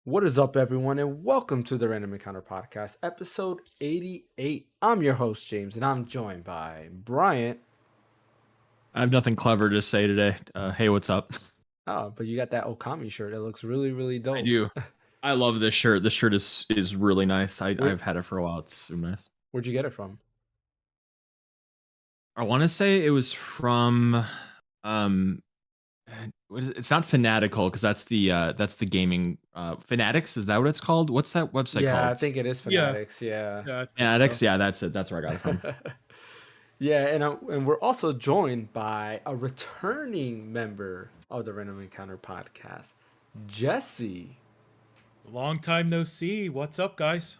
What is up, everyone, and welcome to the Random Encounter Podcast, episode 88. I'm your host, James, and I'm joined by Bryant. I have nothing clever to say today. Hey, what's up? Oh, but you got that Okami shirt. It looks really, really I dope. do. I love this shirt. This shirt is really nice. Where, I've had it for a while. It's super nice. where'd you get it from? I want to say it was from what is it? It's not Fanatical because that's the gaming Fanatics. Is that what it's called? What's that website Yeah, I called? think it is Yeah, Fanatics. Yeah. yeah, I think Fanatics. so. Yeah, that's it. That's where I got it from. Yeah, and we're also joined by a returning member of the Random Encounter Podcast, Jesse. Long time no see. What's up, guys?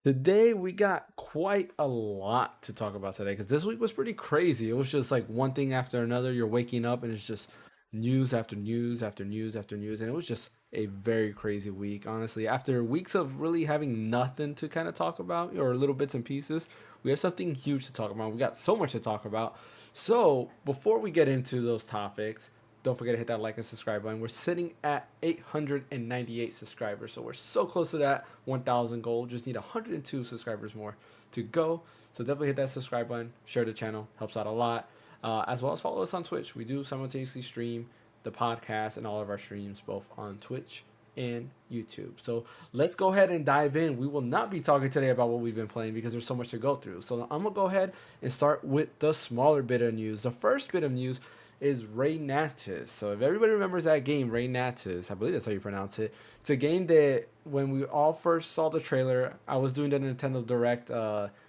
Today we got quite a lot to talk about today because this week was pretty crazy. It was just like one thing after another. You're waking up and it's just news after news after news after news, and it was just a very crazy week. Honestly, after weeks of really having nothing to kind of talk about or little bits and pieces, we have something huge to talk about. We got so much to talk about. So before we get into those topics, don't forget to hit that like and subscribe button. We're sitting at 898 subscribers, so we're so close to that 1,000 goal. Just need 102 subscribers more to go. So definitely hit that subscribe button, share the channel, helps out a lot. As well as follow us on Twitch. We do simultaneously stream the podcast and all of our streams both on Twitch and YouTube. So let's go ahead and dive in. We will not be talking today about what we've been playing because there's so much to go through. So I'm gonna go ahead and start with the smaller bit of news. The first bit of news is Raynatis. So if everybody remembers that game, Raynatis, I believe that's how you pronounce it. It's a game that when we all first saw the trailer, I was doing the Nintendo Direct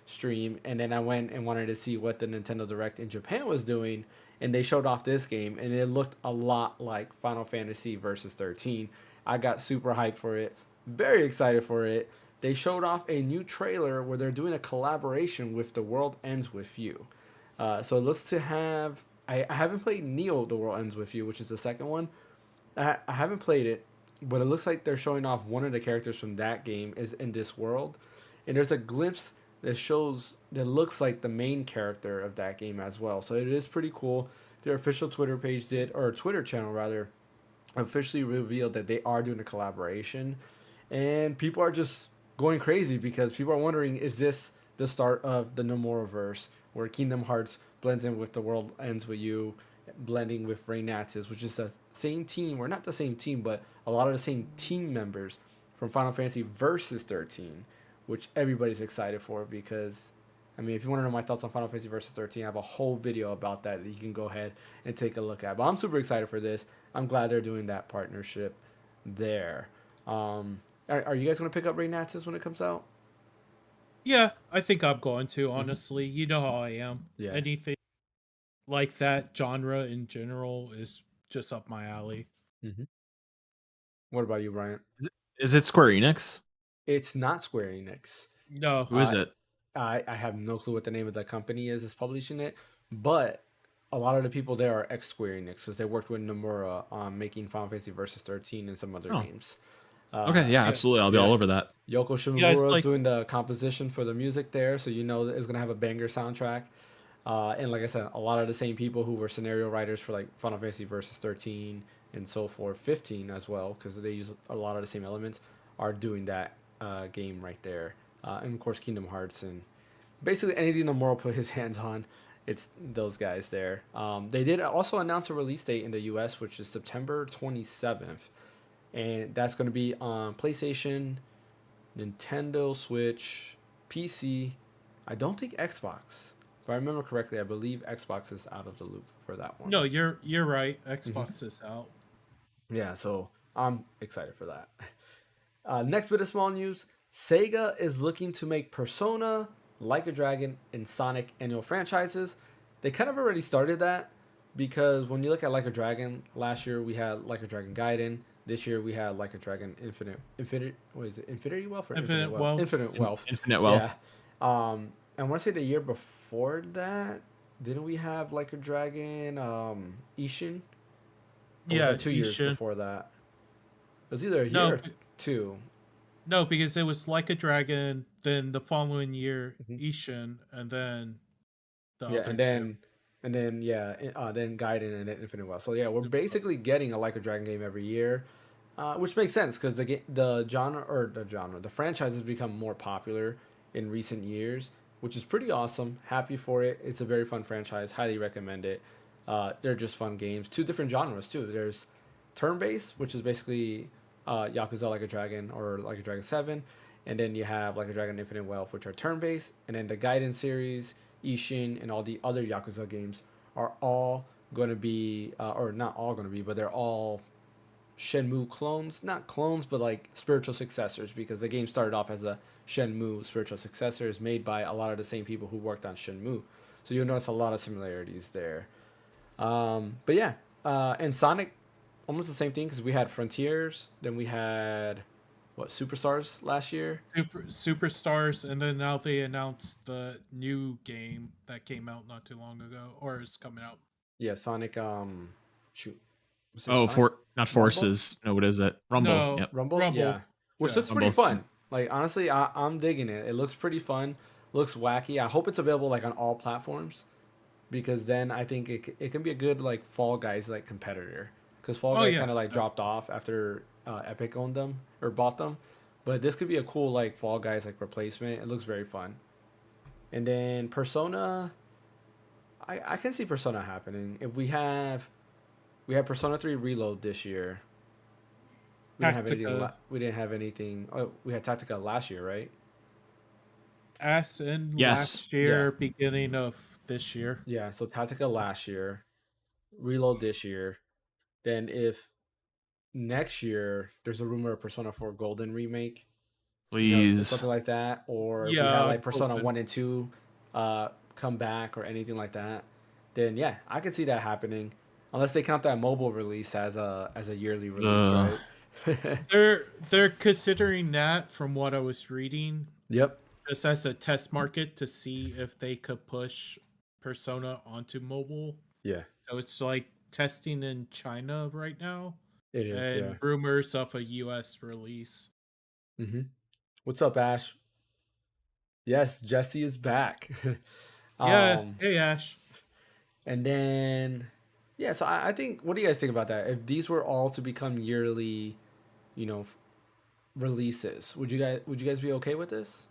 stream, and then I went and wanted to see what the Nintendo Direct in Japan was doing, and they showed off this game, and it looked a lot like Final Fantasy Versus 13. I got super hyped for it, very excited for it. They showed off a new trailer where they're doing a collaboration with The World Ends With You. So it looks to have. I haven't played Neo: The World Ends With You, which is the second one. I haven't played it, but it looks like they're showing off one of the characters from that game is in this world, and there's a glimpse that looks like the main character of that game as well. So it is pretty cool. Their official Twitter page did, or Twitter channel rather, officially revealed that they are doing a collaboration, and people are just going crazy because people are wondering, is this the start of the Nomura verse where Kingdom Hearts blends in with The World Ends With You, blending with Raynatis, which is the same team, or not the same team, but a lot of the same team members from Final Fantasy Versus 13, which everybody's excited for because, I mean, if you want to know my thoughts on Final Fantasy Versus 13, I have a whole video about that you can go ahead and take a look at. But I'm super excited for this. I'm glad they're doing that partnership there. Are you guys going to pick up Raynatis when it comes out? Yeah, I think I'm going to, honestly. You know how I am. Yeah. Anything like that genre in general is just up my alley. Mm-hmm. What about you, Bryant? Is it Square Enix? It's not Square Enix. No. Who is it? I have no clue what the name of the company is that's publishing it, but a lot of the people there are ex Square Enix because they worked with Nomura on making Final Fantasy Versus 13 and some other Oh. games. Okay, yeah, absolutely. I'll be all over that. Yoko Shimomura is doing the composition for the music there, so you know it's gonna have a banger soundtrack. And like I said, a lot of the same people who were scenario writers for like Final Fantasy Versus 13 and so forth, 15 as well, because they use a lot of the same elements, are doing that game right there. And of course, Kingdom Hearts and basically anything Nomura put his hands on, it's those guys there. They did also announce a release date in the US, which is September 27th. And that's going to be on PlayStation, Nintendo Switch, PC. I don't think Xbox. If I remember correctly, I believe Xbox is out of the loop for that one. No, you're right. Xbox is out. Yeah, so I'm excited for that. Next bit of small news. Sega is looking to make Persona, Like a Dragon, and Sonic annual franchises. They kind of already started that because when you look at Like a Dragon, last year we had Like a Dragon Gaiden. This year we had Like a Dragon Infinite, what is it? Infinity Wealth or Infinite Wealth? Infinite Wealth. Infinite Wealth. Yeah. I want to say the year before that, didn't we have Like a Dragon, Ishin? Or Yeah, was it 2 years Ishin. before that? It was either a year No, or two. No, because it was Like a Dragon, then the following year, Mhm. Ishin, and then the Yeah, other and two. then Gaiden and then Infinite Wealth. So yeah, we're basically getting a Like a Dragon game every year. which makes sense because the franchise has become more popular in recent years, which is pretty awesome. Happy for it. It's a very fun franchise. Highly recommend it. They're just fun games. Two different genres too. There's turn-based, which is basically Yakuza Like a Dragon or Like a Dragon 7, and then you have Like a Dragon Infinite Wealth, which are turn-based, and then the Gaiden series, Ishin, and all the other Yakuza games are all going to be, or not all going to be, but they're all Shenmue clones, not clones, but like spiritual successors, because the game started off as a Shenmue spiritual successor, is made by a lot of the same people who worked on Shenmue. So you'll notice a lot of similarities there. But yeah, and Sonic, almost the same thing because we had Frontiers, then we had what Superstars last year. Superstars, and then now they announced the new game that came out not too long ago, or is coming out. Yeah, Sonic. Shoot, what's the name? Oh, Sonic not Rumble? Forces. No, what is it? Rumble. No, Yep. Rumble. Rumble. Yeah, which Yeah. looks pretty Rumble. fun. Like honestly, I'm digging it. It looks pretty fun. Looks wacky. I hope it's available like on all platforms, because then I think it can be a good like Fall Guys like competitor. Because Fall Oh, Guys yeah. kind of like dropped off after Epic owned them or bought them, but this could be a cool like Fall Guys like replacement. It looks very fun. And then Persona, I can see Persona happening if we have Persona 3 Reload this year. We didn't have anything. Tactica. We didn't have anything. Oh, we had Tactica last year, right? As in Yes. last year, beginning of this year. Yeah. So Tactica last year, Reload this year. Then if next year there's a rumor of Persona 4 Golden remake, Please. something like that, or if we Yeah, had like Persona Golden. 1 and 2 come back or anything like that, then yeah, I could see that happening. Unless they count that mobile release as a yearly release, right? They're considering that from what I was reading, Yep. just as a test market to see if they could push Persona onto mobile. Yeah, So it's like testing in China right now, it is. and Yeah. rumors of a US release. Mm-hmm. What's up, Ash? Yes, Jesse is back. Yeah, um, hey Ash. and then yeah, so I think, what do you guys think about that? If these were all to become yearly, you know, releases, would you guys be okay with this?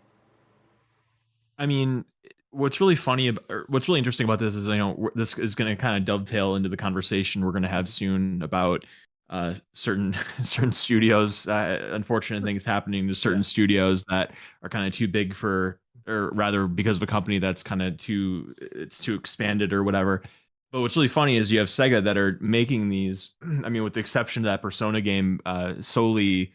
I mean, what's really what's really interesting about this is, this is going to kind of dovetail into the conversation we're going to have soon about certain certain studios. Unfortunate things happening to certain Yeah. studios that are kind of too big for, or rather, because of a company that's kind of too expanded or whatever. But what's really funny is you have Sega that are making these. I mean, with the exception of that Persona game, solely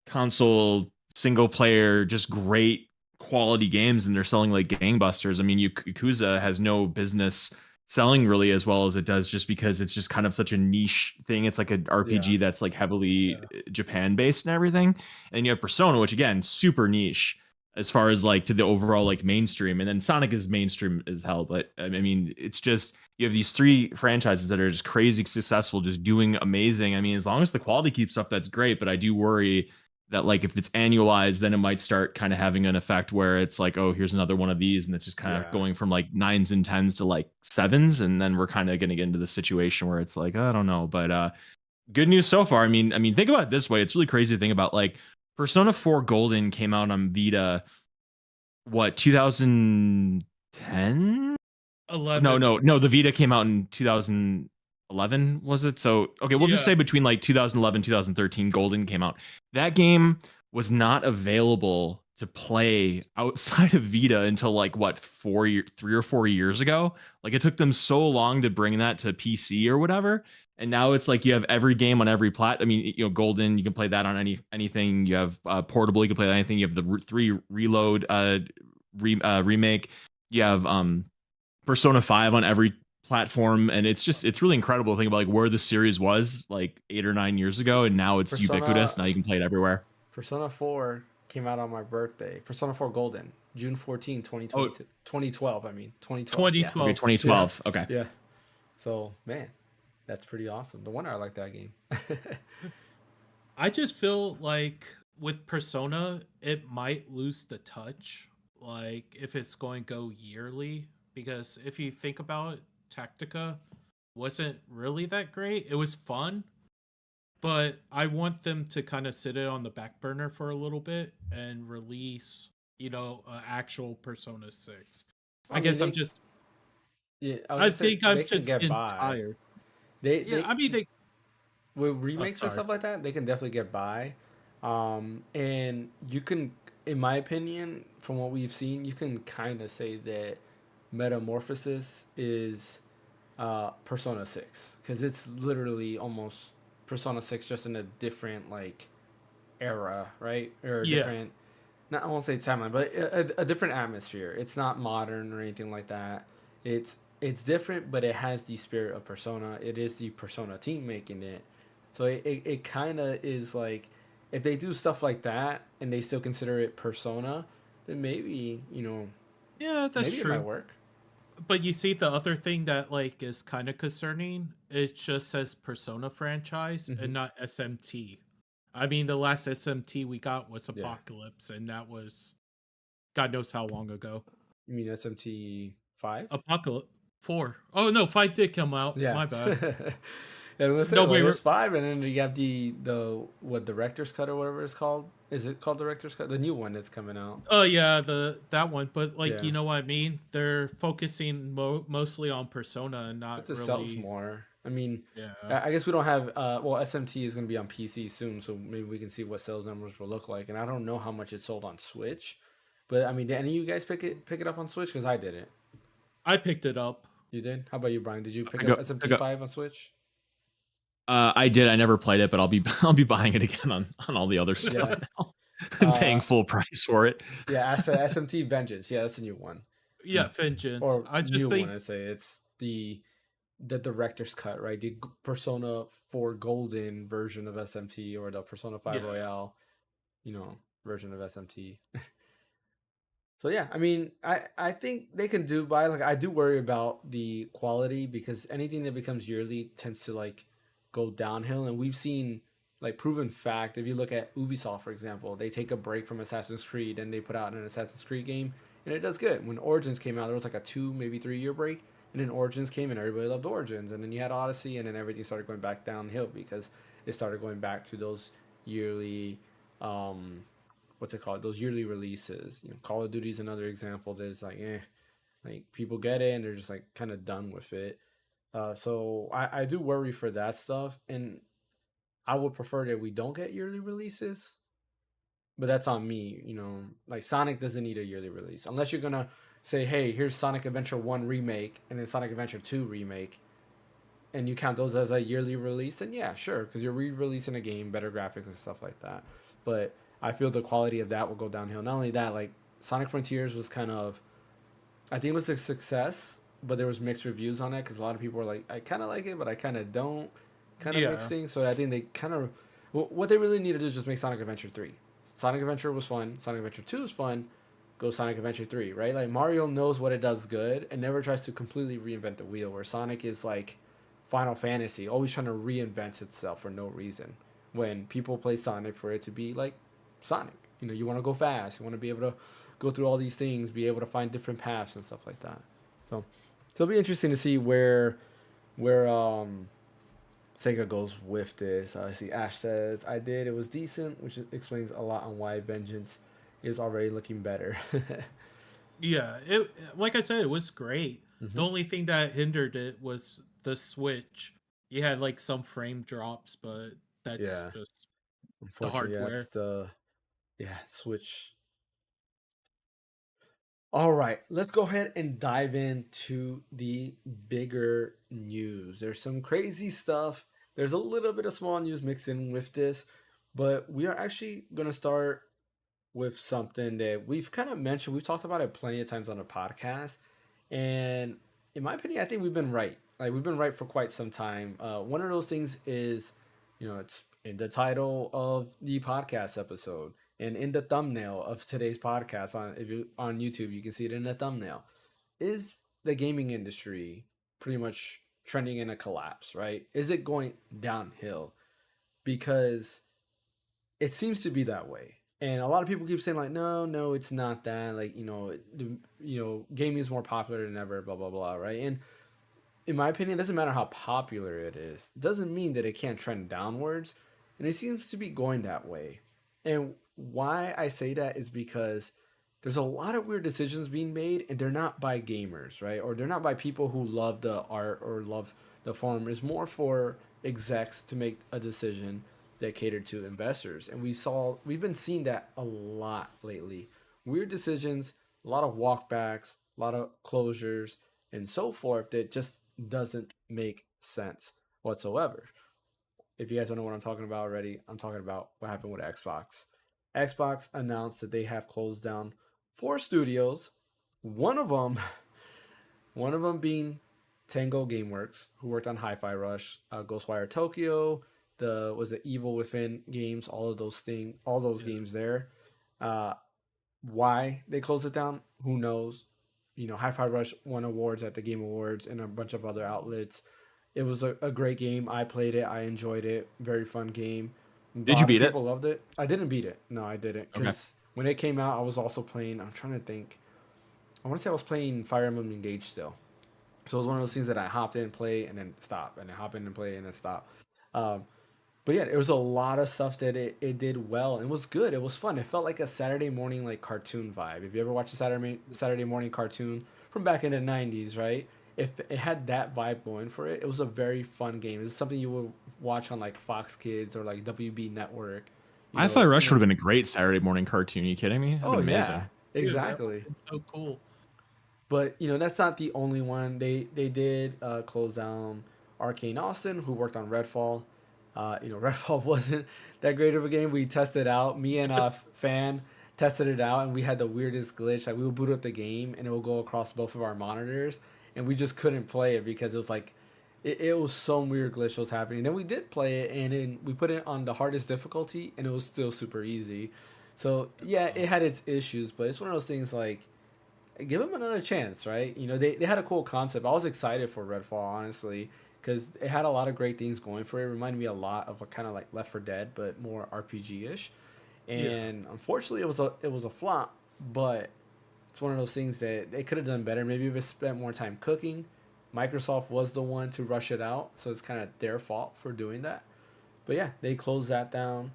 console single player, just great quality games, and they're selling like gangbusters. I mean, Yakuza has no business selling really as well as it does, just because it's just kind of such a niche thing. It's like an RPG that's like heavily Japan based and everything. And you have Persona, which again, super niche as far as like to the overall like mainstream. And then Sonic is mainstream as hell. But I mean, it's just, you have these three franchises that are just crazy successful, just doing amazing. I mean, as long as the quality keeps up, that's great. But I do worry that like if it's annualized, then it might start kind of having an effect where it's like, oh, here's another one of these, and it's just kind of going from like 9s and 10s to like 7s, and then we're kind of going to get into the situation where it's like, I don't know, but good news so far. I mean, think about it this way. It's really crazy to think about, like, Persona 4 Golden came out on Vita, what, 2010? 11. No, the Vita came out in 2011, was it? So, okay, we'll just say between like 2011 2013 Golden came out. That game was not available to play outside of Vita until like what, 3 or 4 years ago. Like, it took them so long to bring that to PC or whatever. And now it's like you have every game on every plat. I mean, Golden, you can play that on anything. You have portable, you can play that on anything. You have the 3 Reload remake. You have Persona 5 on every platform, and it's really incredible to think about like where the series was like 8 or 9 years ago, and now it's ubiquitous. Now you can play it everywhere. Persona 4 came out on my birthday. Persona 4 Golden, June 14, 2022. 2012, I mean. 2012. 2012. Okay, 2012. Yeah. Okay. Yeah. So, man, that's pretty awesome. No wonder I like that game. I just feel like with Persona, it might lose the touch, like if it's going to go yearly. Because if you think about it, Tactica wasn't really that great. It was fun, but I want them to kind of sit it on the back burner for a little bit and release, actual Persona 6. I I mean, guess I'm just yeah, I was I gonna say think I'm they can just get getting by. tired. Yeah, They I mean they with oh, remakes and sorry. stuff like that, they can definitely get by. And you can, in my opinion, from what we've seen, you can kind of say that Metamorphosis is Persona 6 because it's literally almost Persona 6 just in a different like era, right? Or a Yeah. different, not I won't say timeline, but a different atmosphere. It's not modern or anything like that. It's different, but it has the spirit of Persona. It is the Persona team making it, so it kind of is like if they do stuff like that and they still consider it Persona, then maybe Yeah, that's maybe it might true. work. But you see the other thing that like is kind of concerning, it just says Persona franchise and Hmm. not SMT. I mean the last SMT we got was Yeah, Apocalypse and that was God knows how long ago. you mean SMT 5? Apocalypse 4. Oh no, 5 did come out. Yeah. My bad. And let's say No, like we there's were. five, and then you have the what, director's cut or whatever it's called. Is it called director's cut? The new one that's coming out. Oh yeah, the that one. But like, Yeah, you know what I mean? They're focusing mostly on Persona and not it's it sells really. more. I mean, Yeah, I guess we don't have. Well, SMT is going to be on PC soon, so maybe we can see what sales numbers will look like. And I don't know how much it sold on Switch, but I mean, did any of you guys pick it up on Switch? Because I didn't. I picked it up. You did? How about you, Brian? Did you pick I up go, I SMT go. 5 on Switch? I did. I never played it, but I'll be buying it again on all the other stuff Yeah. now, and paying Uh, full price for it. yeah. Actually, SMT Vengeance. Yeah, that's a new one. Yeah, Vengeance. Or I just new one, think. I say. It's the director's cut, right? The Persona 4 Golden version of SMT, or the Persona 5 Yeah, Royale, version of SMT. So yeah, I mean, I think they can do by, like, I do worry about the quality because anything that becomes yearly tends to like go downhill, and we've seen like proven fact. If you look at Ubisoft, for example, they take a break from Assassin's Creed and they put out an Assassin's Creed game, and it does good. When Origins came out, there was like a 2 maybe 3 year break, and then Origins came and everybody loved Origins, and then you had Odyssey, and then everything started going back downhill because it started going back to those yearly um what's it called, those yearly releases. Call of Duty is another example that's like like people get it and they're just like kind of done with it. So I do worry for that stuff, and I would prefer that we don't get yearly releases, but that's on me. Like Sonic doesn't need a yearly release unless you're gonna say, hey, here's Sonic Adventure 1 remake and then Sonic Adventure 2 remake, and you count those as a yearly release, then yeah, sure, because you're re-releasing a game, better graphics and stuff like that. But I feel the quality of that will go downhill. Not only that, like Sonic Frontiers was kind of, I think it was a success, but there was mixed reviews on it because a lot of people were like, I kind of like it, but I kind of don't, kind of mixed yeah, things. So I think they kind of, what they really need to do is just make Sonic Adventure 3. Sonic Adventure was fun. Sonic Adventure 2 was fun. Go Sonic Adventure 3, right? Like Mario knows what it does good and never tries to completely reinvent the wheel, where Sonic is like Final Fantasy, always trying to reinvent itself for no reason. When people play Sonic for it to be like Sonic, you want to go fast, you want to be able to go through all these things, be able to find different paths and stuff like that. So it'll be interesting to see where Sega goes with this. I see Ash says I did. It was decent, which explains a lot on why Vengeance is already looking better. yeah. It like I said, it was great. The Hmm. only thing that hindered it was the Switch. You had like some frame drops, but that's Yeah, just the unfortunately, yeah, it's hardware. the Switch. All right, let's go ahead and dive into the bigger news. There's some crazy stuff. There's a little bit of small news mixed in with this, but we are actually going to start with something that we've kind of mentioned. We've talked about it plenty of times on the podcast. And in my opinion, I think we've been right. Like, we've been right for quite some time. One of those things is, it's in the title of the podcast episode and in the thumbnail of today's podcast. If you on YouTube, you can see it in the thumbnail. Is the gaming industry pretty much trending in a collapse, right? Is it going downhill? Because it seems to be that way, and a lot of people keep saying like, no, it's not that. Like, gaming is more popular than ever, blah blah blah, right? And in my opinion, it doesn't matter how popular it is. It doesn't mean that it can't trend downwards. And it seems to be going that way. And why I say that is because there's a lot of weird decisions being made, and they're not by gamers, right? Or they're not by people who love the art or love the form. It's more for execs to make a decision that catered to investors. And we've been seeing that a lot lately. Weird decisions, a lot of walkbacks, a lot of closures, and so forth that just doesn't make sense whatsoever. If you guys don't know what I'm talking about already, I'm talking about what happened with Xbox. Xbox announced that they have closed down 4 studios. One of them, one of them being Tango GameWorks, who worked on Hi-Fi Rush, Ghostwire Tokyo, was it Evil Within games, all those games there. Why they closed it down, who knows? Hi-Fi Rush won awards at the Game Awards and a bunch of other outlets. It was a great game. I played it. I enjoyed it. Very fun game. Did you beat it? People loved it. I didn't beat it. No, I didn't. Because when it came out, I was also playing. I'm trying to think. I want to say I was playing Fire Emblem Engage still. So it was one of those things that I hopped in and play and then stop, and then hop in and play and then stop. But yeah, there was a lot of stuff that it did well. It was good. It was fun. It felt like a Saturday morning like cartoon vibe. If you ever watched a Saturday morning cartoon from back in the 90s, right? If it had that vibe going for it, it was a very fun game. It's something you would watch on like Fox Kids or like WB Network. Hi-Fi Rush would have been a great Saturday morning cartoon. Are you kidding me? That'd been amazing. Yeah, exactly. It's so cool. But that's not the only one. They did close down Arkane Austin, who worked on Redfall. Redfall wasn't that great of a game. We tested it out. Me and Fan tested it out, and we had the weirdest glitch. Like we would boot up the game, and it will go across both of our monitors, and we just couldn't play it because it was like it was some weird glitch that was happening. Then we did play it, and then we put it on the hardest difficulty, and it was still super easy. So yeah, it had its issues, but it's one of those things like give them another chance, right? They had a cool concept. I was excited for Redfall, honestly, because it had a lot of great things going for it. It reminded me a lot of a kind of like Left 4 Dead, but more RPG-ish. And unfortunately, it was a flop. But it's one of those things that they could have done better. Maybe if they spent more time cooking. Microsoft was the one to rush it out, so it's kind of their fault for doing that. But yeah, they closed that down.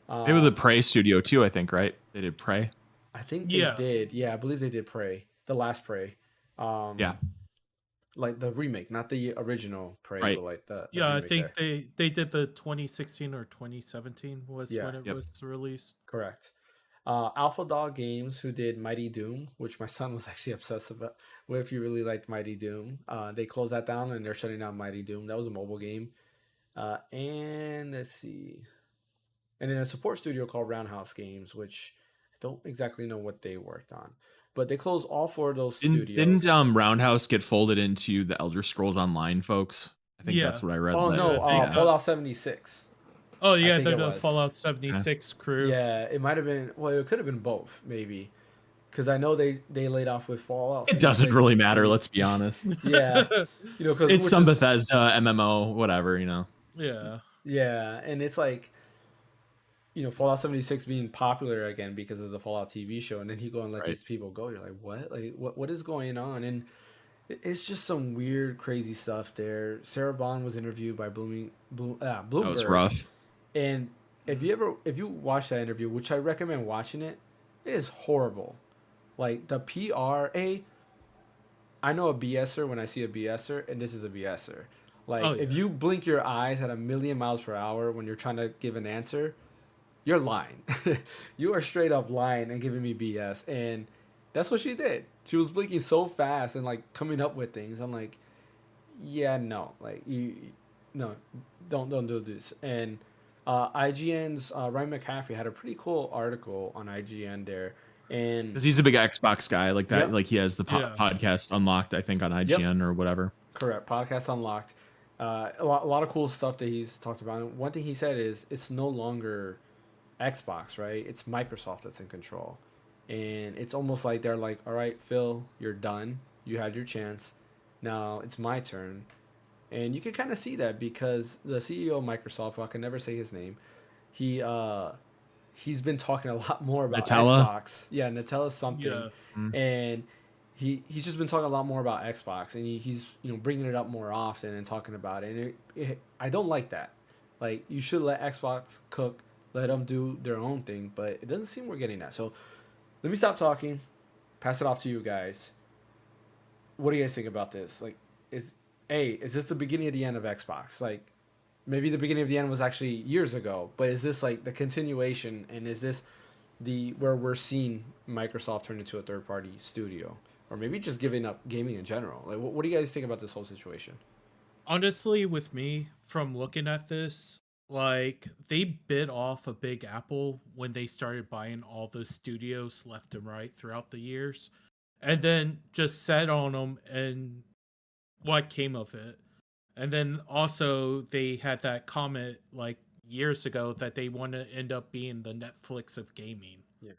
They were the Prey studio too, I think, right? They did Prey. I think they did. Yeah, I believe they did Prey. The last Prey. Like the remake, not the original Prey, right. but like the I think they did the 2016 or 2017 was when it was released. Correct. Alpha Dog Games, who did Mighty Doom, which my son was actually obsessed with. If you really liked Mighty Doom, they closed that down and they're shutting down Mighty Doom. That was a mobile game. And let's see. And then a support studio called Roundhouse Games, which I don't exactly know what they worked on. But they closed all 4 of those studios. Didn't Roundhouse get folded into the Elder Scrolls Online folks? I think that's what I read. Oh, no. Fallout 76. Oh, yeah, they're the Fallout 76 crew. Yeah, it might have been... Well, it could have been both, maybe. Because I know they laid off with Fallout 76. It doesn't really matter, let's be honest. Yeah. Cause it's some Bethesda, MMO, whatever, Yeah. Yeah, and it's like... Fallout 76 being popular again because of the Fallout TV show, and then you go and let these people go. You're like, what? Like, what is going on? And it's just some weird, crazy stuff there. Sarah Bond was interviewed by Bloomberg. That was rough. And if you watch that interview, which I recommend watching it is horrible. Like the PR, I know a BSer when I see a BSer, and this is a BSer. Like if you blink your eyes at 1,000,000 miles per hour when you're trying to give an answer, you're lying. You are straight up lying and giving me BS. And that's what she did. She was blinking so fast and like coming up with things. I'm like, yeah, no, like don't do this. And IGN's Ryan McCaffrey had a pretty cool article on IGN there. And because he's a big Xbox guy like that, like he has the podcast Unlocked, I think, on IGN or whatever. Correct. Podcast Unlocked. A lot of cool stuff that he's talked about. And one thing he said is it's no longer Xbox, right? It's Microsoft that's in control. And it's almost like they're like, all right, Phil, you're done. You had your chance. Now it's my turn. And you can kind of see that because the CEO of Microsoft, who I can never say his name, he's been talking a lot more about Xbox. Yeah, Nutella something. Yeah. And he's just been talking a lot more about Xbox, and he's bringing it up more often and talking about it. And I don't like that. Like, you should let Xbox cook, let them do their own thing, but it doesn't seem we're getting that. So let me stop talking, pass it off to you guys. What do you guys think about this? Like, is this the beginning of the end of Xbox? Like, maybe the beginning of the end was actually years ago, but is this like the continuation, and is this the where we're seeing Microsoft turn into a third party studio, or maybe just giving up gaming in general? Like, what do you guys think about this whole situation? Honestly, with me, from looking at this, like they bit off a big apple when they started buying all the studios left and right throughout the years, and then just sat on them and what came of it. And then also they had that comment like years ago that they want to end up being the Netflix of gaming. Yeah.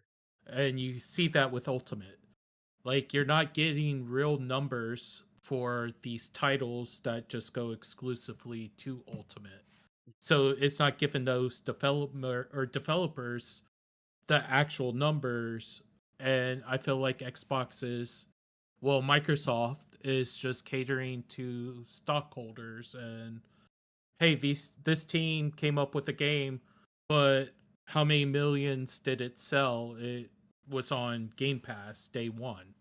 And you see that with Ultimate. Like you're not getting real numbers for these titles that just go exclusively to Ultimate. So it's not giving those developers the actual numbers. And I feel like Microsoft is just catering to stockholders and hey, this team came up with a game, but how many millions did it sell? It was on Game Pass day one.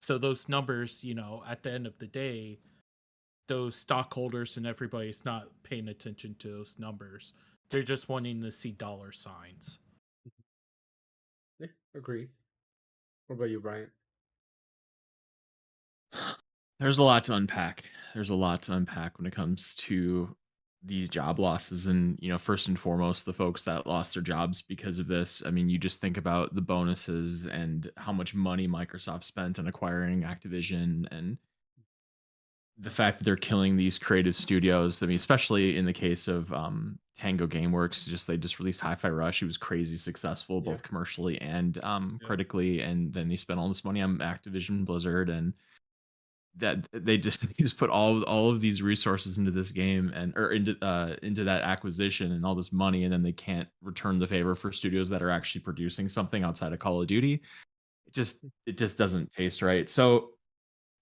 So those numbers, at the end of the day, those stockholders and everybody's not paying attention to those numbers. They're just wanting to see dollar signs. Yeah, agree. What about you, Brian? There's a lot to unpack. There's a lot to unpack when it comes to these job losses. And, first and foremost, the folks that lost their jobs because of this. I mean, you just think about the bonuses and how much money Microsoft spent on acquiring Activision and the fact that they're killing these creative studios. I mean, especially in the case of Tango Gameworks, they just released Hi-Fi Rush. It was crazy successful, both commercially and critically. And then they spent all this money on Activision Blizzard, and that they just put all of these resources into this game and or into that acquisition and all this money, and then they can't return the favor for studios that are actually producing something outside of Call of Duty. It just doesn't taste right. So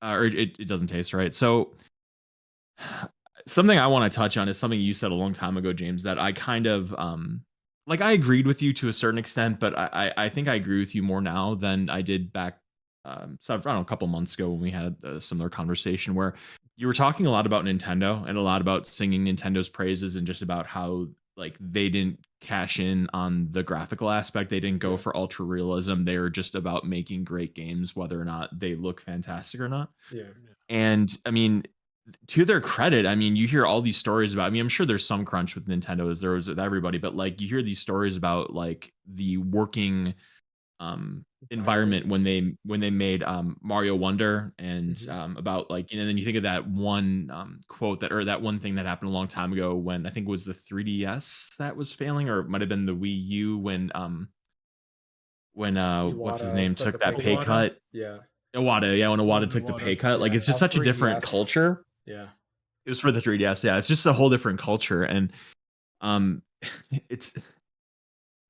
or it doesn't taste right. So something I want to touch on is something you said a long time ago, James, that I kind of like I agreed with you to a certain extent, but I think I agree with you more now than I did back so I don't know, a couple months ago when we had a similar conversation where you were talking a lot about Nintendo and a lot about singing Nintendo's praises and just about how like they didn't cash in on the graphical aspect. They didn't go for ultra realism. They were just about making great games, whether or not they look fantastic or not. Yeah. And I mean, to their credit, I mean, you hear all these stories about, I mean, I'm sure there's some crunch with Nintendo as there was with everybody, but like you hear these stories about like the working environment when they made Mario Wonder and about like, and then you think of that one quote that one thing that happened a long time ago when I think it was the 3DS that was failing, or it might have been the Wii U when what's his name took that pay cut. Yeah. Iwata, yeah, when Iwata took the pay cut, like it's just such a different culture. Yeah. It was for the 3DS, yeah. It's just a whole different culture, and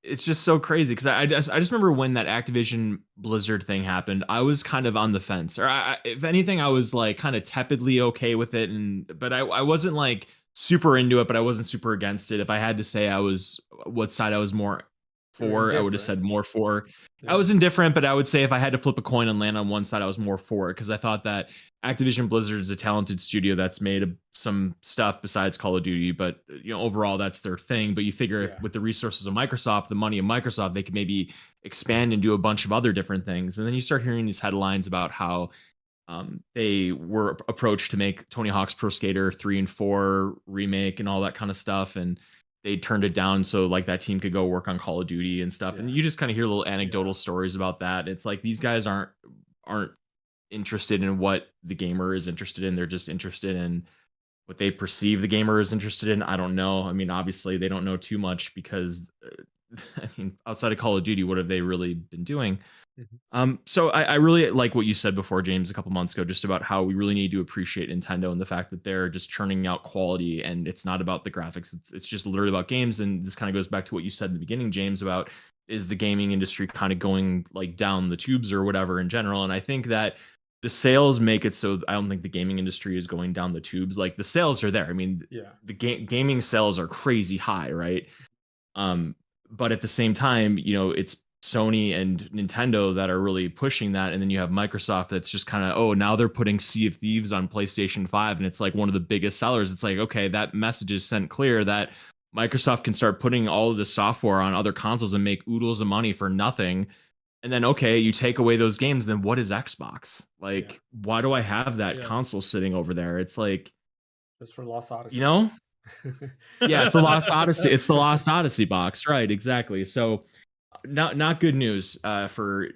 it's just so crazy because I just remember when that Activision Blizzard thing happened, I was kind of on the fence, or if anything, I was like kind of tepidly okay with it, but I wasn't like super into it, but I wasn't super against it. If I had to say what side I was more for, I would have said more for. Yeah. I was indifferent, but I would say if I had to flip a coin and land on one side, I was more for it because I thought that Activision Blizzard is a talented studio that's made some stuff besides Call of Duty, but overall that's their thing. But you figure if with the resources of Microsoft, the money of Microsoft, they could maybe expand and do a bunch of other different things. And then you start hearing these headlines about how they were approached to make Tony Hawk's Pro Skater 3 and 4 remake and all that kind of stuff, and they turned it down so like that team could go work on Call of Duty and stuff. And you just kind of hear little anecdotal stories about that. It's like these guys aren't interested in what the gamer is interested in. They're just interested in what they perceive the gamer is interested in. I don't know. I mean, obviously they don't know too much because I mean, outside of Call of Duty, what have they really been doing? So I really like what you said before, James, a couple months ago, just about how we really need to appreciate Nintendo and the fact that they're just churning out quality, and it's not about the graphics. It's just literally about games. And this kind of goes back to what you said in the beginning, James, about is the gaming industry kind of going like down the tubes or whatever in general. And I think that the sales make it so I don't think the gaming industry is going down the tubes. Like the sales are there. I mean, Yeah. the gaming sales are crazy high, right? Um, but at the same time, it's Sony and Nintendo that are really pushing that, and then you have Microsoft that's just kind of, oh, now they're putting Sea of Thieves on PlayStation 5, and it's like one of the biggest sellers. It's like, okay, that message is sent clear that Microsoft can start putting all of the software on other consoles and make oodles of money for nothing. And then, okay, you take away those games, then what is Xbox? Like, why do I have that Yeah. console sitting over there? It's like, Just for Lost Odyssey. you know, yeah, it's the Lost Odyssey. It's the Lost Odyssey box, right? Exactly. So, not good news for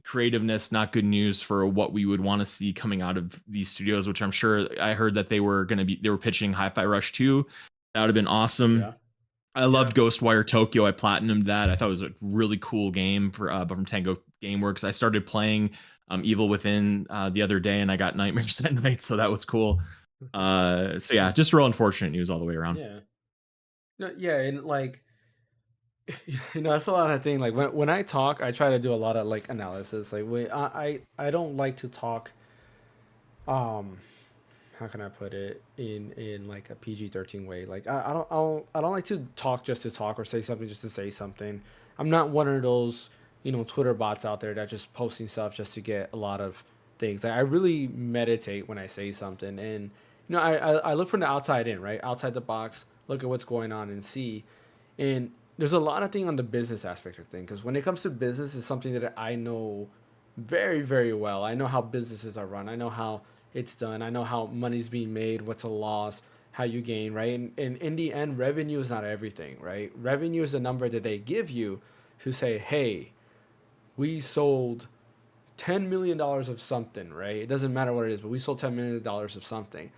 creativeness. Not good news for what we would want to see coming out of these studios. Which I'm sure I heard that they were pitching Hi-Fi Rush 2. That would have been awesome. Yeah. I loved Ghostwire Tokyo. I platinumed that. I thought it was a really cool game from Tango Gameworks. I started playing Evil Within the other day, and I got nightmares at night, so that was cool. So yeah, just real unfortunate news all the way around. Yeah. No, yeah, and like that's a lot of thing. Like when I talk, I try to do a lot of like analysis. Like I don't like to talk. Um, how can I put it in like a PG-13 way? Like I don't like to talk just to talk or say something just to say something. I'm not one of those Twitter bots out there that just posting stuff just to get a lot of things. Like, I really meditate when I say something, and I look from the outside in, right, outside the box, look at what's going on and see. And there's a lot of thing on the business aspect of thing, because when it comes to business, it's something that I know very, very well. I know how businesses are run. I know how it's done. I know how money's being made, what's a loss, how you gain, right? And in the end, revenue is not everything, right? Revenue is the number that they give you to say, hey, we sold $10 million of something, right? It doesn't matter what it is, but we sold $10 million of something.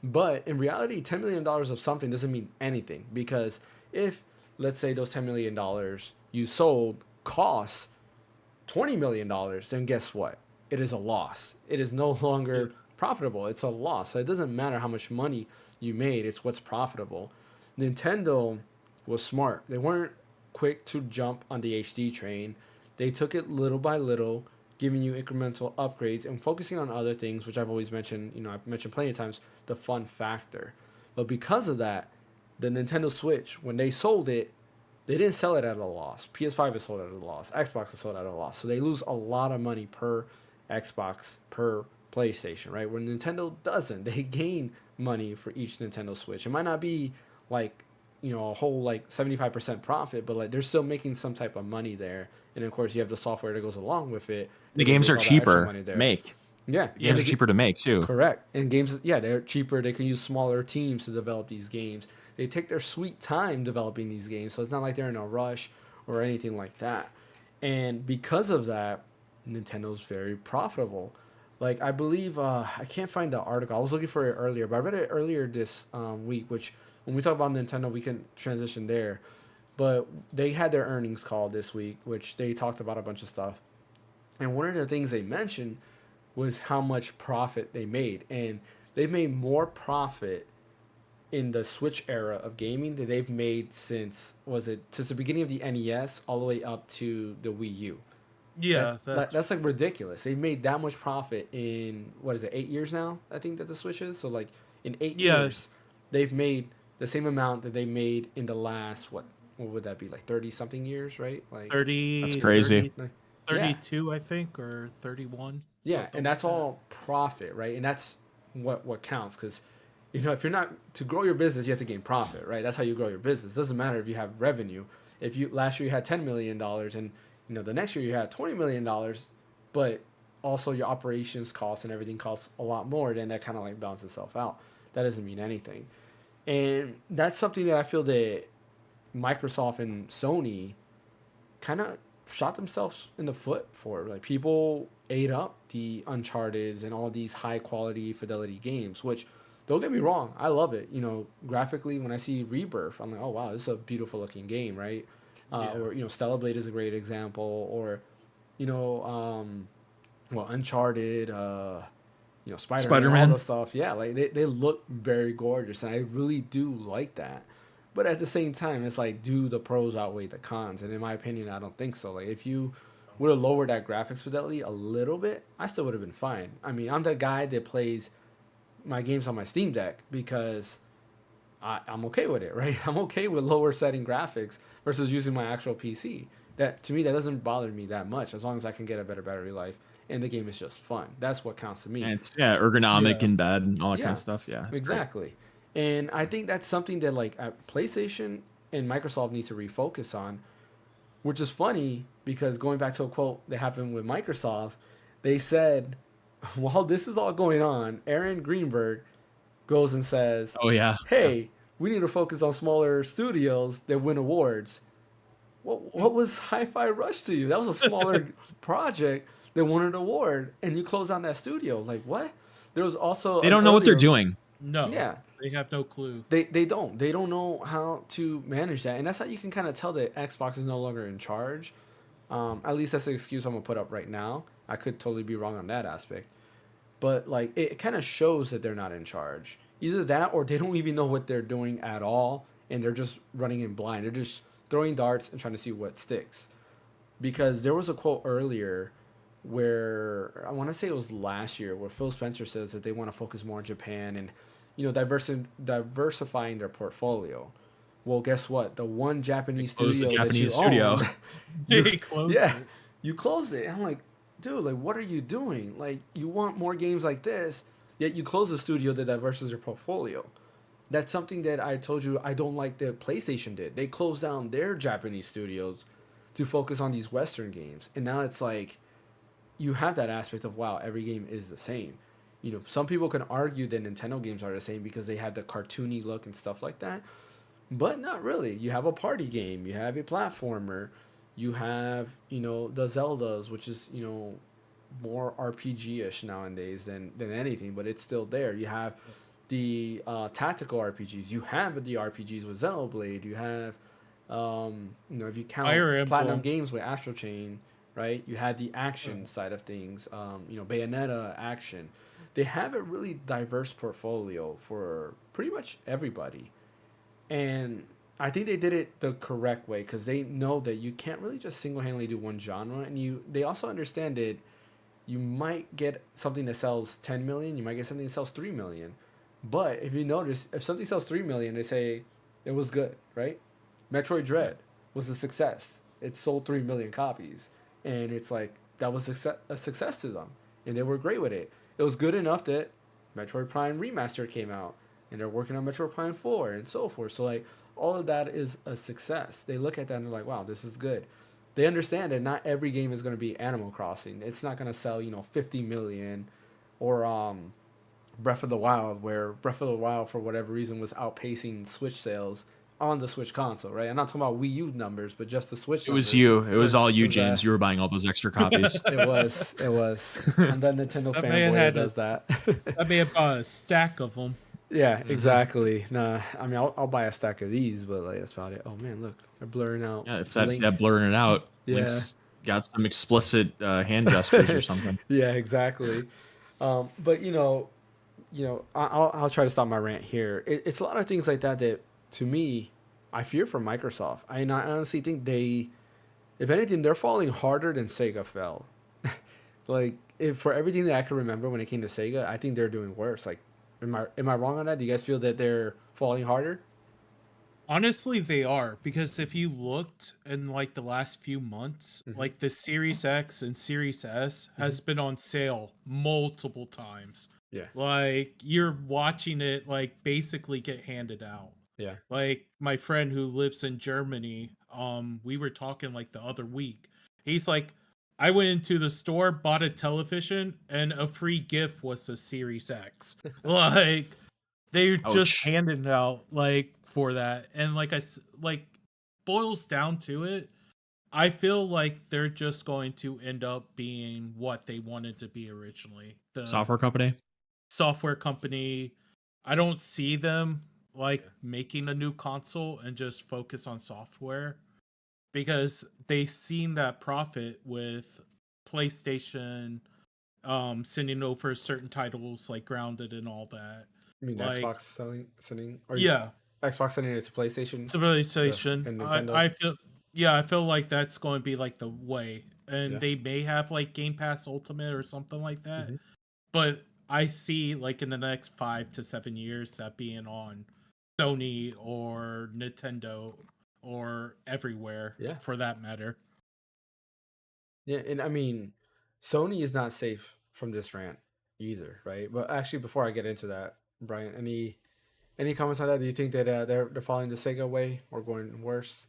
But in reality, $10 million of something doesn't mean anything, because if, let's say, those $10 million you sold costs $20 million, then guess what? It is a loss. It is no longer profitable. It's a loss. So it doesn't matter how much money you made. It's what's profitable. Nintendo was smart. They weren't quick to jump on the HD train. They took it little by little, giving you incremental upgrades and focusing on other things, which I've always mentioned. I've mentioned plenty of times, the fun factor. But because of that, the Nintendo Switch, when they sold it, they didn't sell it at a loss. PS5 is sold at a loss. Xbox is sold at a loss. So they lose a lot of money per Xbox, per PlayStation, right? Where Nintendo doesn't. They gain money for each Nintendo Switch. It might not be like, a whole like 75% profit, but like they're still making some type of money there. And of course, you have the software that goes along with it. The games are cheaper to make. Yeah. Games are cheaper to make too. Correct. And games, they're cheaper. They can use smaller teams to develop these games. They take their sweet time developing these games, so it's not like they're in a rush or anything like that. And because of that, Nintendo's very profitable. Like, I believe, I can't find the article. I was looking for it earlier, but I read it earlier this week, which when we talk about Nintendo, we can transition there. But they had their earnings call this week, which they talked about a bunch of stuff. And one of the things they mentioned was how much profit they made. And they made more profit in the Switch era of gaming that they've made since the beginning of the NES all the way up to the Wii U. Yeah, that's like ridiculous. They made that much profit in 8 years now? I think that the Switch is. So like in 8 years, they've made the same amount that they made in the last what would that be, like 30 something years, right? Like 30. That's crazy. 32, I think, or 31. Yeah, and that's all profit, right? And that's what counts, because if you're not to grow your business, you have to gain profit, right? That's how you grow your business. It doesn't matter if you have revenue. If you last year you had $10 million and the next year you had $20 million, but also your operations costs and everything costs a lot more, then that kind of like balances itself out. That doesn't mean anything. And that's something that I feel that Microsoft and Sony kind of shot themselves in the foot for. Like, people ate up the Uncharted and all these high quality fidelity games, which, don't get me wrong, I love it. Graphically, when I see Rebirth, I'm like, oh wow, this is a beautiful looking game, right? Or Stellar Blade is a great example, or Uncharted, Spider-Man, all the stuff. Yeah, like they look very gorgeous, and I really do like that. But at the same time, it's like, do the pros outweigh the cons? And in my opinion, I don't think so. Like, if you would have lowered that graphics fidelity a little bit, I still would have been fine. I mean, I'm the guy that plays my games on my Steam Deck because I'm okay with it, right? I'm okay with lower setting graphics versus using my actual PC. That to me, that doesn't bother me that much as long as I can get a better battery life and the game is just fun. That's what counts to me. And it's ergonomic Yeah. in bed and all that kind Yeah, of stuff. Yeah, it's great. exactly. And I think that's something that like PlayStation and Microsoft needs to refocus on, which is funny because going back to a quote that happened with Microsoft, they said, while this is all going on, Aaron Greenberg goes and says, Oh yeah. hey, we need to focus on smaller studios that win awards. What was Hi-Fi Rush to you? That was a smaller project that won an award, and you closed down that studio. Like, what? There was also They don't know what they're doing. No. Yeah. They have no clue. They don't know how to manage that, and that's how you can kind of tell that Xbox is no longer in charge. At least that's the excuse I'm gonna put up right now. I could totally be wrong on that aspect, but like it kind of shows that they're not in charge. Either that, or they don't even know what they're doing at all, and they're just running in blind. They're just throwing darts and trying to see what sticks. Because there was a quote earlier where I want to say it was last year where Phil Spencer says that they want to focus more on Japan and diversifying their portfolio. Well, guess what? The one Japanese Close the studio Japanese that you studio. own, They closed yeah, it. you closed it. And I'm like, dude, like, what are you doing? Like, you want more games like this, yet you close a studio that diversifies your portfolio. That's something that I told you I don't like that PlayStation did. They closed down their Japanese studios to focus on these Western games. And now it's like you have that aspect of, wow, every game is the same. You know, some people can argue that Nintendo games are the same because they have the cartoony look and stuff like that. But not really. You have a party game, you have a platformer, you have, the Zeldas, which is, more RPG-ish nowadays than anything, but it's still there. You have the tactical RPGs. You have the RPGs with Xenoblade. You have, if you count Fire Platinum Emblem. Games with Astral Chain, right? You have the action side of things. Bayonetta action. They have a really diverse portfolio for pretty much everybody, and I think they did it the correct way because they know that you can't really just single-handedly do one genre, and they also understand that you might get something that sells 10 million, you might get something that sells 3 million. But if you notice, if something sells 3 million, they say it was good, right? Metroid Dread was a success. It sold 3 million copies. And it's like, that was a success to them. And they were great with it. It was good enough that Metroid Prime Remastered came out. And they're working on Metroid Prime 4 and so forth. So, like, all of that is a success. They look at that and they're like, wow, this is good. They understand that not every game is going to be Animal Crossing. It's not going to sell, 50 million or Breath of the Wild, where Breath of the Wild, for whatever reason, was outpacing Switch sales on the Switch console, right? I'm not talking about Wii U numbers, but just the Switch It was numbers. you. It was all you, Was James. that- You were buying all those extra copies. It was. I'm that Nintendo That man fanboy that had does that. I may have bought a stack of them. Yeah, exactly. Nah, I mean, I'll buy a stack of these, but like that's about it. Oh man, look, they're blurring out. Yeah, if that's Link. blurring it out. Yeah. Link's got some explicit hand gestures or something. Yeah, exactly. But I'll try to stop my rant here. It's a lot of things like that that, to me, I fear for Microsoft. I honestly think if anything, they're falling harder than Sega fell. Like, for everything that I can remember when it came to Sega, I think they're doing worse. Like, am I wrong on that? Do you guys feel that they're falling harder? Honestly, they are, because if you looked in like the last few months, like the Series X and Series S has been on sale multiple times. Yeah. Like you're watching it like basically get handed out. Yeah. Like my friend who lives in Germany, we were talking like the other week. He's like, I went into the store, bought a television, and a free gift was the Series X. Like they're just Ouch. handing it out like for that, and like boils down to it. I feel like they're just going to end up being what they wanted to be originally. The Software company. software company. I don't see them like making a new console and just focus on software, because they seen that profit with PlayStation sending over certain titles like Grounded and all that. I mean, Like, Xbox sending, or yeah, Xbox sending it to PlayStation. it's a PlayStation. and Nintendo. I feel I feel like that's going to be like the way. and Yeah. they may have like Game Pass Ultimate or something like that. Mhm. But I see like in the next 5 to 7 years that being on Sony or Nintendo or everywhere Yeah. for that matter. Yeah, and I mean, Sony is not safe from this rant either, right? But actually, before I get into that, Brian, any comments on that? Do you think that they're following the Sega way or going worse?